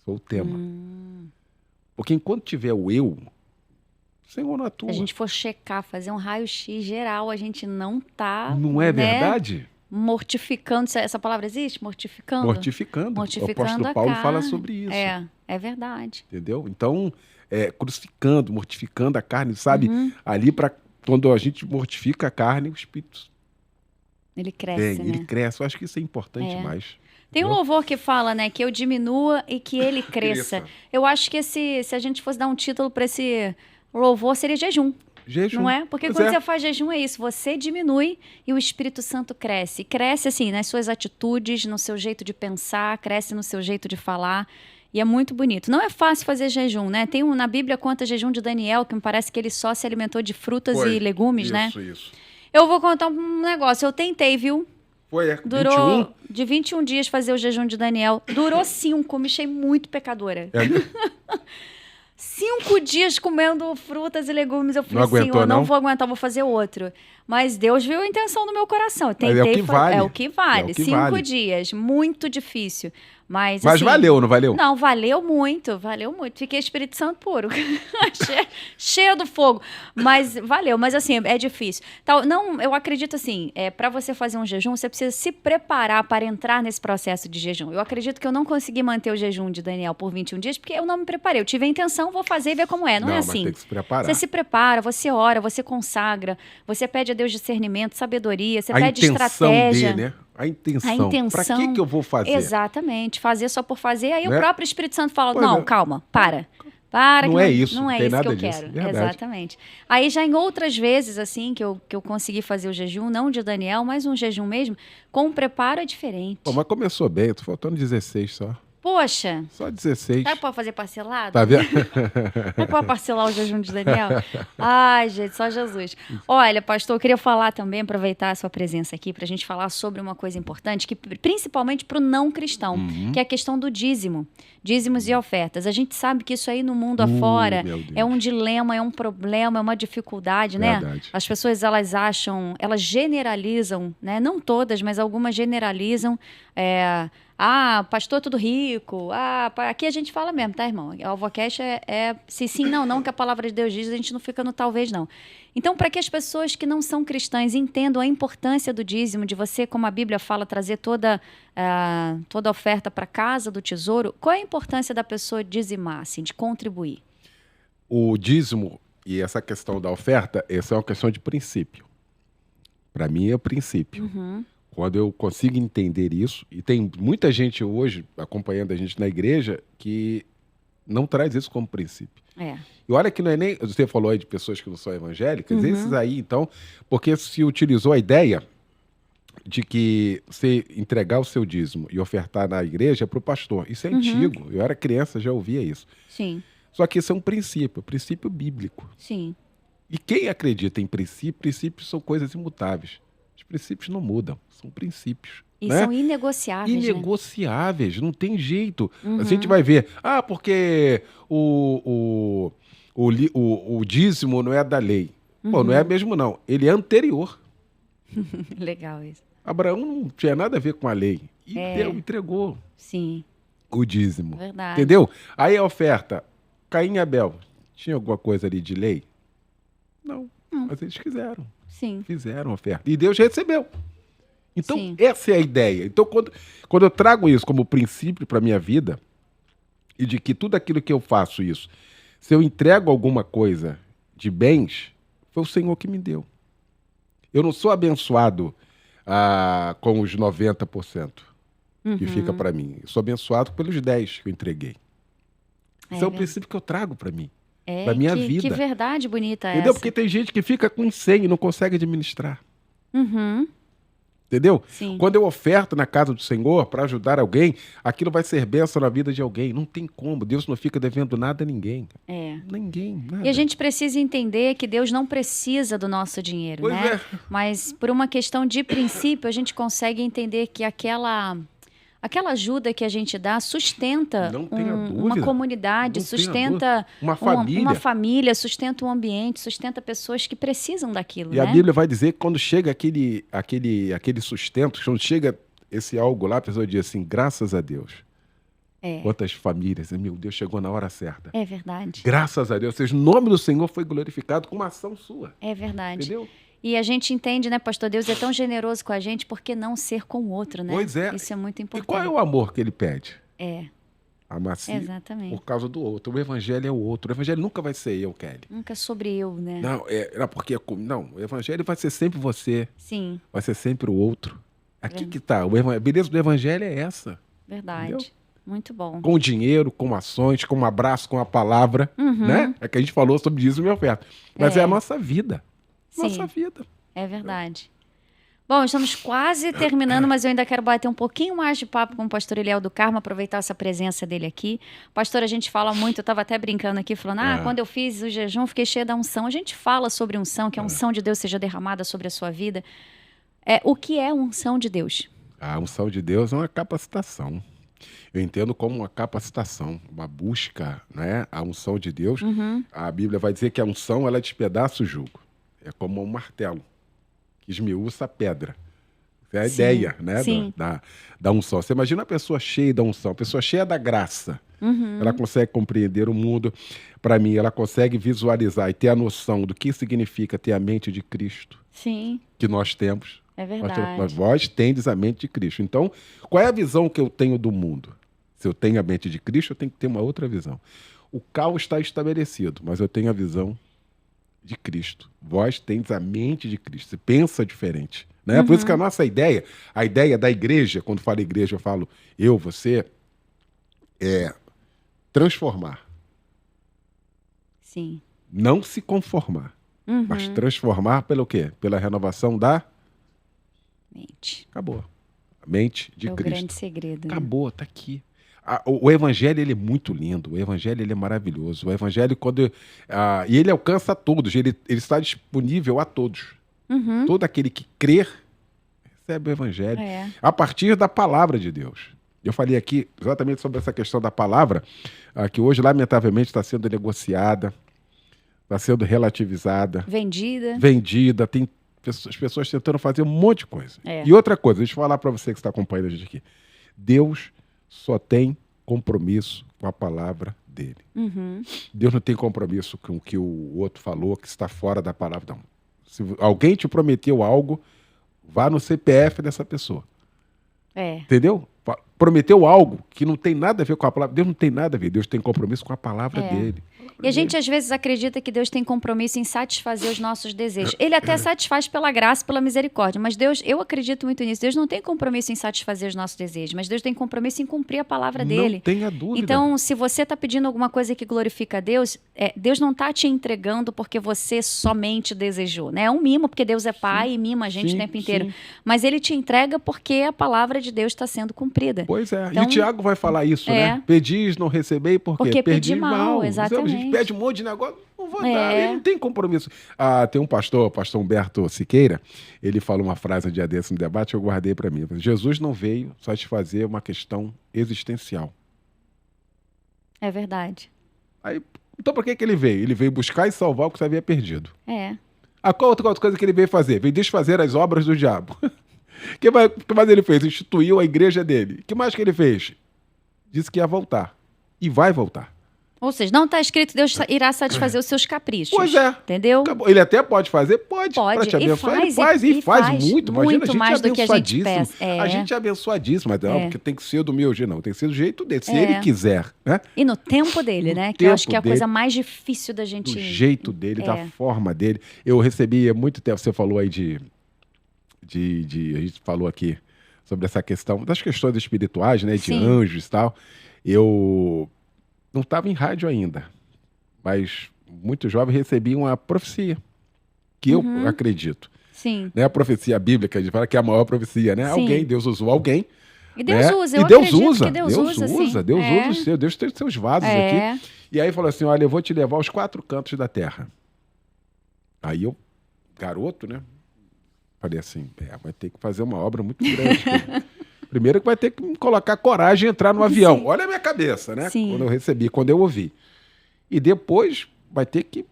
Foi o tema. Porque enquanto tiver o eu, o Senhor não atua. Se a gente for checar, fazer um raio-x geral, a gente não tá... Não é verdade? mortificando, essa palavra existe? Mortificando? Mortificando. O apóstolo a Paulo carne. fala sobre isso. É verdade. Entendeu? Então, crucificando, mortificando a carne, sabe? Ali, quando a gente mortifica a carne, o espírito ele cresce, né? Ele cresce. Eu acho que isso é importante mais. Tem um louvor que fala, né, que eu diminua e que ele cresça. Eu acho que se a gente fosse dar um título para esse louvor, seria jejum. Jejum. Não é? Porque quando você faz jejum é isso, você diminui e o Espírito Santo cresce. Cresce assim, nas suas atitudes, no seu jeito de pensar, cresce no seu jeito de falar. E é muito bonito. Não é fácil fazer jejum, né? Tem na Bíblia conta jejum de Daniel, que me parece que ele só se alimentou de frutas e legumes, né? Isso. Eu vou contar um negócio. Eu tentei, viu? Durou 21? De 21 dias fazer o jejum de Daniel. Durou 5, me achei muito pecadora. 5 dias comendo frutas e legumes. Eu falei assim, eu não vou aguentar, vou fazer outro. Mas Deus viu a intenção do meu coração. Eu tentei, é o que vale. 5 dias, muito difícil. Mas assim, valeu, não valeu? Não, valeu muito. Fiquei Espírito Santo puro. cheio do fogo. Mas valeu, mas assim, é difícil. Não, eu acredito assim, para você fazer um jejum, você precisa se preparar para entrar nesse processo de jejum. Eu acredito que eu não consegui manter o jejum de Daniel por 21 dias, porque eu não me preparei. Eu tive a intenção, vou fazer e ver como é. Não é assim. Mas tem que se preparar. Você se prepara, você ora, você consagra, você pede a Deus discernimento, sabedoria, você pede estratégia. Né? A intenção. Para que eu vou fazer? Exatamente. Fazer só por fazer. Aí o próprio Espírito Santo fala, não, calma, para. Não é isso. Não é isso que eu quero. Verdade. Exatamente. Aí já em outras vezes, assim, que eu consegui fazer o jejum, não de Daniel, mas um jejum mesmo, com um preparo é diferente. Mas começou bem, tô faltando 16 só. Poxa. Só 16. Dá pra fazer parcelado? Tá vendo? Dá pra parcelar o jejum de Daniel? Ai, gente, só Jesus. Olha, pastor, eu queria falar também, aproveitar a sua presença aqui, pra gente falar sobre uma coisa importante, que principalmente pro não cristão, que é a questão do dízimo. Dízimos e ofertas. A gente sabe que isso aí no mundo afora é um dilema, é um problema, é uma dificuldade, né? Verdade. As pessoas, elas generalizam, né? Não todas, mas algumas generalizam, pastor tudo rico. Aqui a gente fala mesmo, tá, irmão? A AlvoCast se sim, não, que a palavra de Deus diz, a gente não fica no talvez não. Então, para que as pessoas que não são cristãs entendam a importância do dízimo, de você, como a Bíblia fala, trazer toda a oferta para a casa do tesouro, qual é a importância da pessoa dizimar, assim, de contribuir? O dízimo e essa questão da oferta, essa é uma questão de princípio. Para mim é o princípio. Quando eu consigo entender isso, e tem muita gente hoje acompanhando a gente na igreja que não traz isso como princípio. E olha que não é nem... Você falou aí de pessoas que não são evangélicas, esses aí, então... Porque se utilizou a ideia de que você entregar o seu dízimo e ofertar na igreja para o pastor. Isso é antigo. Eu era criança, já ouvia isso. Sim. Só que isso é um princípio bíblico. Sim. E quem acredita em princípios são coisas imutáveis. Os princípios não mudam, são princípios. E né? são inegociáveis. Inegociáveis, né? Não tem jeito. A gente vai ver, porque o dízimo não é da lei. Pô, não é mesmo não. Ele é anterior. Legal isso. Abraão não tinha nada a ver com a lei. E Deus entregou o dízimo. Verdade. Entendeu? Aí a oferta, Caim e Abel, tinha alguma coisa ali de lei? Não. Mas eles quiseram. Sim. Fizeram a oferta. E Deus recebeu. Então, essa é a ideia. Então, quando eu trago isso como princípio para a minha vida, e de que tudo aquilo que eu faço isso, se eu entrego alguma coisa de bens, foi o Senhor que me deu. Eu não sou abençoado com os 90% que fica para mim. Eu sou abençoado pelos 10% que eu entreguei. Esse é o princípio que eu trago para mim. Para minha vida. Que verdade bonita Entendeu? essa. Porque tem gente que fica com 100 e não consegue administrar. Entendeu? Sim. Quando eu oferto na casa do Senhor para ajudar alguém, aquilo vai ser bênção na vida de alguém. Não tem como. Deus não fica devendo nada a ninguém. Ninguém, nada. E a gente precisa entender que Deus não precisa do nosso dinheiro, pois né? É. Mas por uma questão de princípio, a gente consegue entender que aquela ajuda que a gente dá sustenta uma comunidade, sustenta uma família, sustenta um ambiente, sustenta pessoas que precisam daquilo. E a Bíblia vai dizer que quando chega aquele sustento, quando chega esse algo lá, a pessoa diz assim, graças a Deus. Quantas famílias, meu Deus, chegou na hora certa. É verdade. Graças a Deus, ou seja, o nome do Senhor foi glorificado com uma ação sua. É verdade. Entendeu? E a gente entende, né, pastor? Deus é tão generoso com a gente, por que não ser com o outro, né? Pois é. Isso é muito importante. E qual é o amor que ele pede? É, Amar-se exatamente. por causa do outro. O evangelho é o outro. O evangelho nunca vai ser eu, Kelly. Nunca sobre eu, né? Não, o evangelho vai ser sempre você. Sim, Vai ser sempre o outro. Aqui que tá. A beleza do evangelho é essa. verdade. Entendeu? Muito bom. Com dinheiro, com ações, com um abraço, com a palavra, né? É que a gente falou sobre dízimo e oferta. Mas é a nossa vida. Nossa Sim. vida. É verdade. Bom, estamos quase terminando, mas eu ainda quero bater um pouquinho mais de papo com o pastor Eliel do Carmo, aproveitar essa presença dele aqui. Pastor, a gente fala muito, eu estava até brincando aqui, falando, quando eu fiz o jejum, fiquei cheia da unção. A gente fala sobre unção, que a unção de Deus seja derramada sobre a sua vida. O que é unção de Deus? A unção de Deus é uma capacitação. Eu entendo como uma capacitação, uma busca, né? A unção de Deus. A Bíblia vai dizer que a unção, ela despedaça o jugo. É como um martelo que esmiuça a pedra. Essa é a ideia, né? Da unção. Você imagina uma pessoa cheia da unção, uma pessoa cheia da graça. Ela consegue compreender o mundo. Para mim, ela consegue visualizar e ter a noção do que significa ter a mente de Cristo. Sim. Que nós temos. É verdade. Mas vós tendes a mente de Cristo. Então, qual é a visão que eu tenho do mundo? Se eu tenho a mente de Cristo, eu tenho que ter uma outra visão. O caos está estabelecido, mas eu tenho a visão de Cristo. Vós tendes a mente de Cristo. Você pensa diferente. Né? Por isso que a nossa ideia, a ideia da igreja, quando falo igreja, eu falo eu, você, é transformar. Sim. Não se conformar. Mas transformar pelo quê? Pela renovação da mente. Acabou. A mente de Cristo. É o grande segredo. Acabou, tá aqui. O evangelho, ele é muito lindo. O evangelho, ele é maravilhoso. O evangelho, e ele alcança a todos. Ele está disponível a todos. Todo aquele que crer recebe o evangelho. A partir da palavra de Deus. Eu falei aqui exatamente sobre essa questão da palavra, que hoje, lamentavelmente, está sendo negociada, está sendo relativizada. Vendida. Tem as pessoas tentando fazer um monte de coisa. E outra coisa, deixa eu falar para você que está acompanhando a gente aqui. Deus só tem compromisso com a palavra dele. Deus não tem compromisso com o que o outro falou, que está fora da palavra. Não. Se alguém te prometeu algo, vá no CPF dessa pessoa. Entendeu? Prometeu algo que não tem nada a ver com a palavra. Deus não tem nada a ver. Deus tem compromisso com a palavra dele. E a gente, às vezes, acredita que Deus tem compromisso em satisfazer os nossos desejos. Ele até satisfaz pela graça, pela misericórdia. Mas Deus, eu acredito muito nisso. Deus não tem compromisso em satisfazer os nossos desejos, mas Deus tem compromisso em cumprir a palavra dele. Não tenha dúvida. Então, se você está pedindo alguma coisa que glorifica a Deus, Deus não está te entregando porque você somente desejou. Né? É um mimo, porque Deus é pai e mima a gente o tempo inteiro. Mas ele te entrega porque a palavra de Deus está sendo cumprida. Pois é. Então, e o Tiago vai falar isso, né? Pedis, não recebei, por quê? Porque pedi mal, exatamente. A gente pede um monte de negócio, não vou dar, ele não tem compromisso. Tem um pastor Humberto Siqueira, ele fala uma frase um dia desse no debate, eu guardei para mim. Jesus não veio satisfazer uma questão existencial. É verdade. Então por que ele veio? Ele veio buscar e salvar o que se havia perdido. Qual outra coisa que ele veio fazer? Veio desfazer as obras do diabo. O que mais ele fez? Instituiu a igreja dele. O que mais que ele fez? Disse que ia voltar. E vai voltar. Ou seja, não está escrito que Deus irá satisfazer os seus caprichos. Pois é. Entendeu? Ele até pode fazer? Pode. Para te abençoar, ele faz muito. Imagina, muito mais do que a gente peça. A gente é abençoadíssimo, mas não, porque tem que ser do meu jeito, não. Tem que ser do jeito dele, se ele quiser. Né? E no tempo dele, né? Que eu acho que é a coisa mais difícil da gente... Do jeito dele, da forma dele. Eu recebi há muito tempo, você falou aí a gente falou aqui sobre essa questão, das questões espirituais, né? De anjos e tal. Eu não estava em rádio ainda, mas muito jovem recebi uma profecia, que eu acredito. Sim. Né? A profecia bíblica, a gente fala que é a maior profecia, né? Deus usou alguém. E Deus usa, Deus usa. Deus usa, Deus tem seus vasos aqui. E aí falou assim, olha, eu vou te levar aos 4 cantos da terra. Aí eu, garoto, né? Falei assim, vai ter que fazer uma obra muito grande. Primeiro que vai ter que colocar coragem e entrar no avião. Olha a minha cabeça, né? Quando eu recebi, quando eu ouvi. E depois vai ter que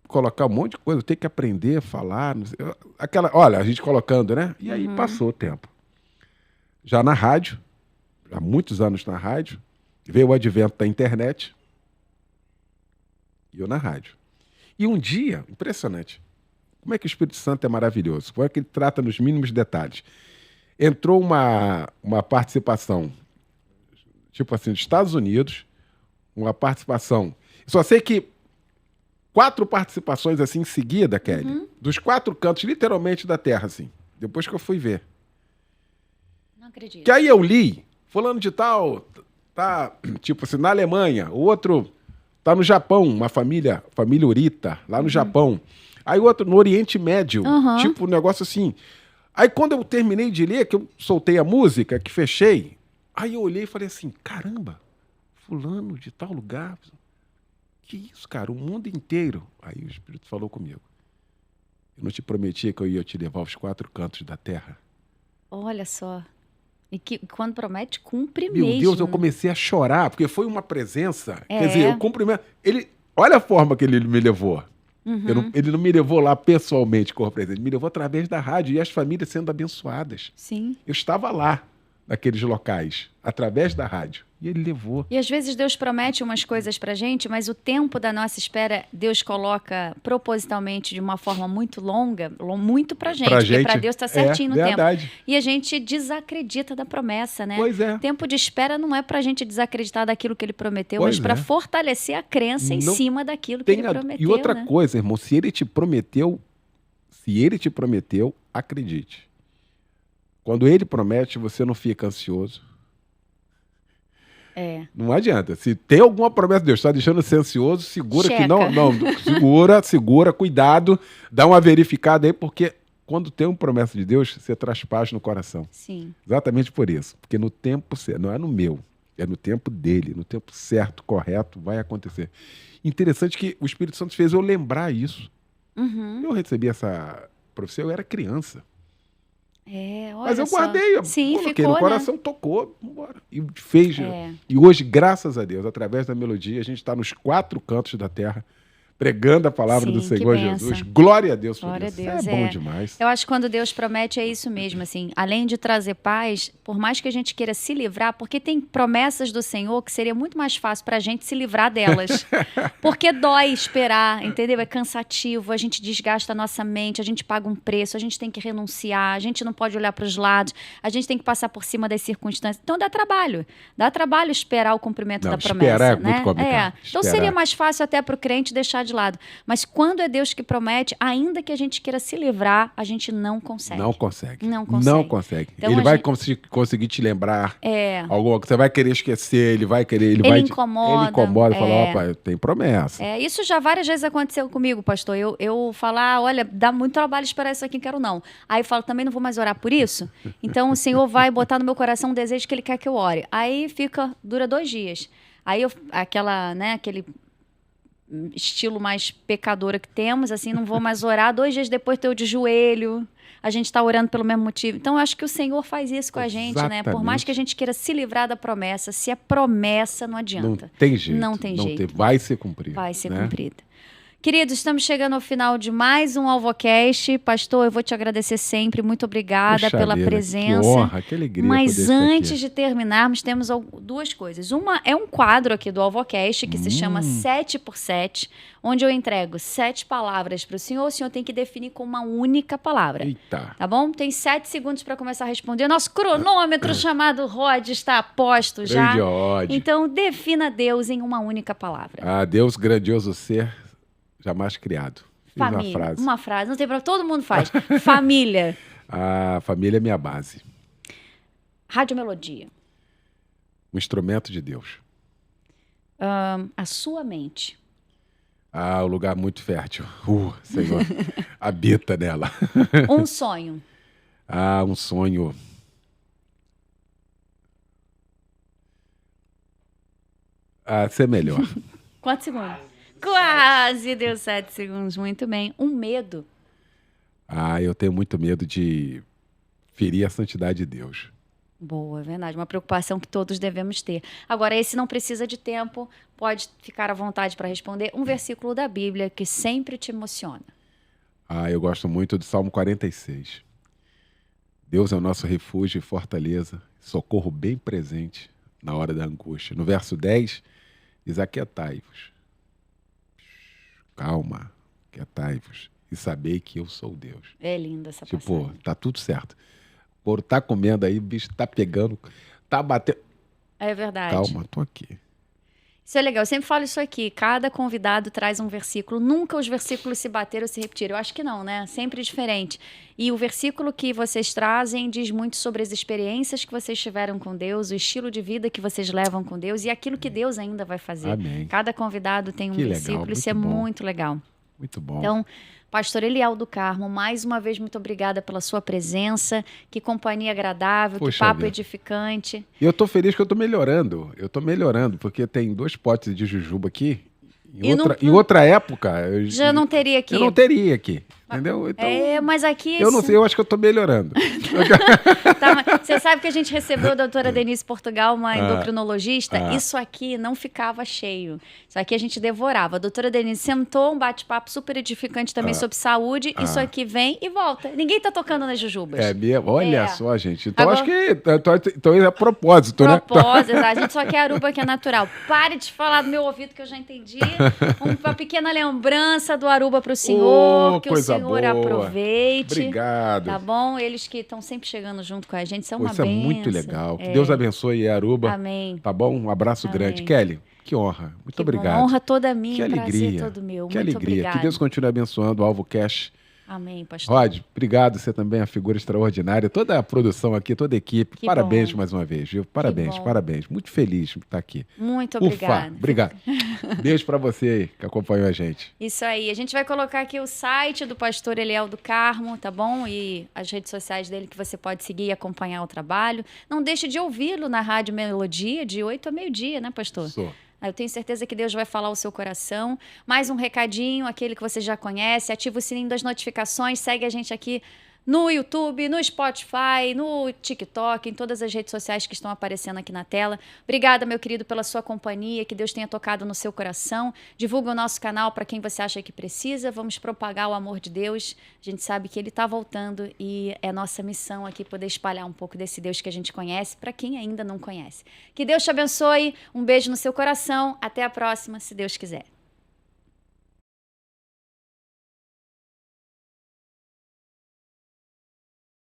colocar um monte de coisa, ter que aprender a falar. Não sei, olha, a gente colocando, né? E aí passou o tempo. Já na rádio, há muitos anos na rádio, veio o advento da internet e eu na rádio. E um dia, impressionante, Como é que o Espírito Santo é maravilhoso? Como é que ele trata nos mínimos detalhes? Entrou uma participação, tipo assim, dos Estados Unidos, uma participação. Só sei que 4 participações assim em seguida, Kelly, dos 4 cantos, literalmente, da Terra, assim. Depois que eu fui ver. Não acredito. Que aí eu li, fulano de tal, tá, tipo assim, na Alemanha, o outro tá no Japão, uma família Urita, lá no Japão. Aí o outro no Oriente Médio, tipo um negócio assim. Aí quando eu terminei de ler, que eu soltei a música, que fechei, aí eu olhei e falei assim, caramba, fulano de tal lugar, que isso, cara, o mundo inteiro. Aí o Espírito falou comigo. Eu não te prometia que eu ia te levar aos 4 cantos da terra? Olha só. E que quando promete, cumpre Meu mesmo. Deus, eu comecei a chorar, porque foi uma presença. Quer dizer, eu cumprimento. Ele, olha a forma que ele me levou. Ele não me levou lá pessoalmente como presente, ele me levou através da rádio e as famílias sendo abençoadas. Sim. Eu estava lá, naqueles locais, através da rádio. E ele levou. E às vezes Deus promete umas coisas pra gente, mas o tempo da nossa espera, Deus coloca propositalmente de uma forma muito longa, muito pra gente, porque pra Deus tá certinho no verdade. tempo. E a gente desacredita da promessa, né? Pois é. Tempo de espera não é pra gente desacreditar daquilo que ele prometeu, mas pra fortalecer a crença em cima daquilo que ele prometeu. E outra né? coisa, irmão, se ele te prometeu, acredite. Quando ele promete, você não fica ansioso. Não adianta. Se tem alguma promessa de Deus, está deixando você ansioso, segura que não. Segura, cuidado, dá uma verificada aí, porque quando tem uma promessa de Deus, você traz paz no coração. Sim. Exatamente por isso. Porque no tempo certo, não é no meu, é no tempo dele, no tempo certo, correto, vai acontecer. Interessante que o Espírito Santo fez eu lembrar isso. Eu recebi essa profecia, eu era criança. Olha Mas eu só. guardei, Sim, coloquei ficou, no coração, né? tocou, embora. E fez. E hoje, graças a Deus, através da melodia, a gente está nos 4 cantos da terra, pregando a palavra do Senhor Jesus. Glória a Deus por Glória isso. a Deus, É bom demais. Eu acho que quando Deus promete é isso mesmo, assim, além de trazer paz, por mais que a gente queira se livrar, porque tem promessas do Senhor que seria muito mais fácil pra gente se livrar delas. Porque dói esperar, entendeu? É cansativo, a gente desgasta a nossa mente, a gente paga um preço, a gente tem que renunciar, a gente não pode olhar para os lados, a gente tem que passar por cima das circunstâncias. Então dá trabalho esperar o cumprimento da promessa. Esperar é né? muito complicado. Então seria mais fácil até para o crente deixar de lado. Mas quando é Deus que promete, ainda que a gente queira se livrar, a gente não consegue. Não consegue. Então, ele vai conseguir te lembrar alguma coisa. Você vai querer esquecer, ele vai querer... Ele incomoda. Ele incomoda e fala, opa, tem promessa. Isso já várias vezes aconteceu comigo, pastor. Eu falar, olha, dá muito trabalho esperar isso aqui, quero não. Aí eu falo, também não vou mais orar por isso? Então o Senhor vai botar no meu coração um desejo que Ele quer que eu ore. Aí dura 2 dias. Aí aquele estilo mais pecadora que temos, assim, não vou mais orar. 2 dias depois estou de joelho, a gente está orando pelo mesmo motivo. Então, eu acho que o Senhor faz isso com a gente, né? Por mais que a gente queira se livrar da promessa, se é promessa, não adianta. Não tem jeito. Não tem jeito. Vai ser cumprida. Vai ser cumprida. Queridos, estamos chegando ao final de mais um AlvoCast. Pastor, eu vou te agradecer sempre. Muito obrigada pela presença. Que honra, que alegria. Mas antes de terminarmos, temos 2 coisas. Uma é um quadro aqui do AlvoCast que se chama 7x7, onde eu entrego 7 palavras para o senhor tem que definir com uma única palavra. Eita. Tá bom? Tem 7 segundos para começar a responder. Nosso cronômetro chamado Rod está a posto já. Rod. Então, defina Deus em uma única palavra. Deus, grandioso ser, jamais criado. Família. Uma frase. Não tem problema, todo mundo faz. Família. A família é minha base. Radiomelodia. Um instrumento de Deus. A sua mente. O lugar muito fértil. Senhor, habita nela. Um sonho. Um sonho. Ser melhor. Quantos segundos? Quase deu 7 segundos. Muito bem. Um medo. Eu tenho muito medo de ferir a santidade de Deus. Boa, é verdade. Uma preocupação que todos devemos ter. Agora, esse não precisa de tempo. Pode ficar à vontade para responder. Um versículo da Bíblia que sempre te emociona. Eu gosto muito do Salmo 46. Deus é o nosso refúgio e fortaleza, socorro bem presente na hora da angústia. No verso 10, diz: aquietai-vos. Calma, aquietai-vos e sabei que eu sou Deus. É linda essa Tipo, passagem. tá tudo certo. Por tá comendo aí, o bicho tá pegando, tá batendo. É verdade. Calma, tô aqui. Isso é legal. Eu sempre falo isso aqui. Cada convidado traz um versículo. Nunca os versículos se bateram ou se repetiram. Eu acho que não, né? Sempre diferente. E o versículo que vocês trazem diz muito sobre as experiências que vocês tiveram com Deus, o estilo de vida que vocês levam com Deus e aquilo que Deus ainda vai fazer. Amém. Cada convidado tem um Que versículo. legal, Isso é muito bom. muito legal. Muito bom. Então, Pastor Eliel do Carmo, mais uma vez, muito obrigada pela sua presença. Que companhia agradável, Poxa que papo vida. edificante. E eu tô feliz que eu tô melhorando. Eu tô melhorando, porque tem 2 potes de jujuba aqui. E Em outra época, Já não teria aqui. eu não teria aqui. Entendeu? Então, Mas aqui... eu não sei, eu acho que eu tô melhorando. Tá, mas você sabe que a gente recebeu a doutora Denise Portugal, uma endocrinologista? Isso aqui não ficava cheio. Isso aqui a gente devorava. A doutora Denise sentou, um bate-papo super edificante também sobre saúde. Isso aqui vem e volta. Ninguém tá tocando nas jujubas. É mesmo? Olha É. só, gente. Então Agora- acho que então é a propósito, né? Propósito, a gente só quer aruba que é natural. Pare de falar do meu ouvido que eu já entendi. Uma pequena lembrança do aruba pro senhor, Oh, que o coisa senhor boa. aproveite. Obrigado. Tá bom? Eles que estão sempre chegando junto com a gente, são uma Isso é bênção. muito legal. Que Deus abençoe Aruba. Amém. Tá bom? Um abraço Amém. grande. Kelly, que honra. Muito Que obrigado. bom. Honra toda minha, Que prazer alegria. todo meu. Que Muito alegria. obrigada. Que Deus continue abençoando o Alvo Cash. Amém, pastor. Rod, obrigado. Você também é uma figura extraordinária. Toda a produção aqui, toda a equipe. Que Parabéns bom. mais uma vez, viu? Parabéns, bom. parabéns. Muito feliz de estar aqui. Muito Ufa, obrigada. obrigado. Beijo pra você aí que acompanhou a gente. Isso aí. A gente vai colocar aqui o site do pastor Eliel do Carmo, tá bom? E as redes sociais dele que você pode seguir e acompanhar o trabalho. Não deixe de ouvi-lo na Rádio Melodia, de 8 a meio-dia, né, pastor? Sou. Eu tenho certeza que Deus vai falar ao seu coração. Mais um recadinho, aquele que você já conhece. Ativa o sininho das notificações. Segue a gente aqui no YouTube, no Spotify, no TikTok, em todas as redes sociais que estão aparecendo aqui na tela. Obrigada, meu querido, pela sua companhia. Que Deus tenha tocado no seu coração. Divulga o nosso canal para quem você acha que precisa. Vamos propagar o amor de Deus. A gente sabe que Ele está voltando e é nossa missão aqui poder espalhar um pouco desse Deus que a gente conhece para quem ainda não conhece. Que Deus te abençoe. Um beijo no seu coração. Até a próxima, se Deus quiser.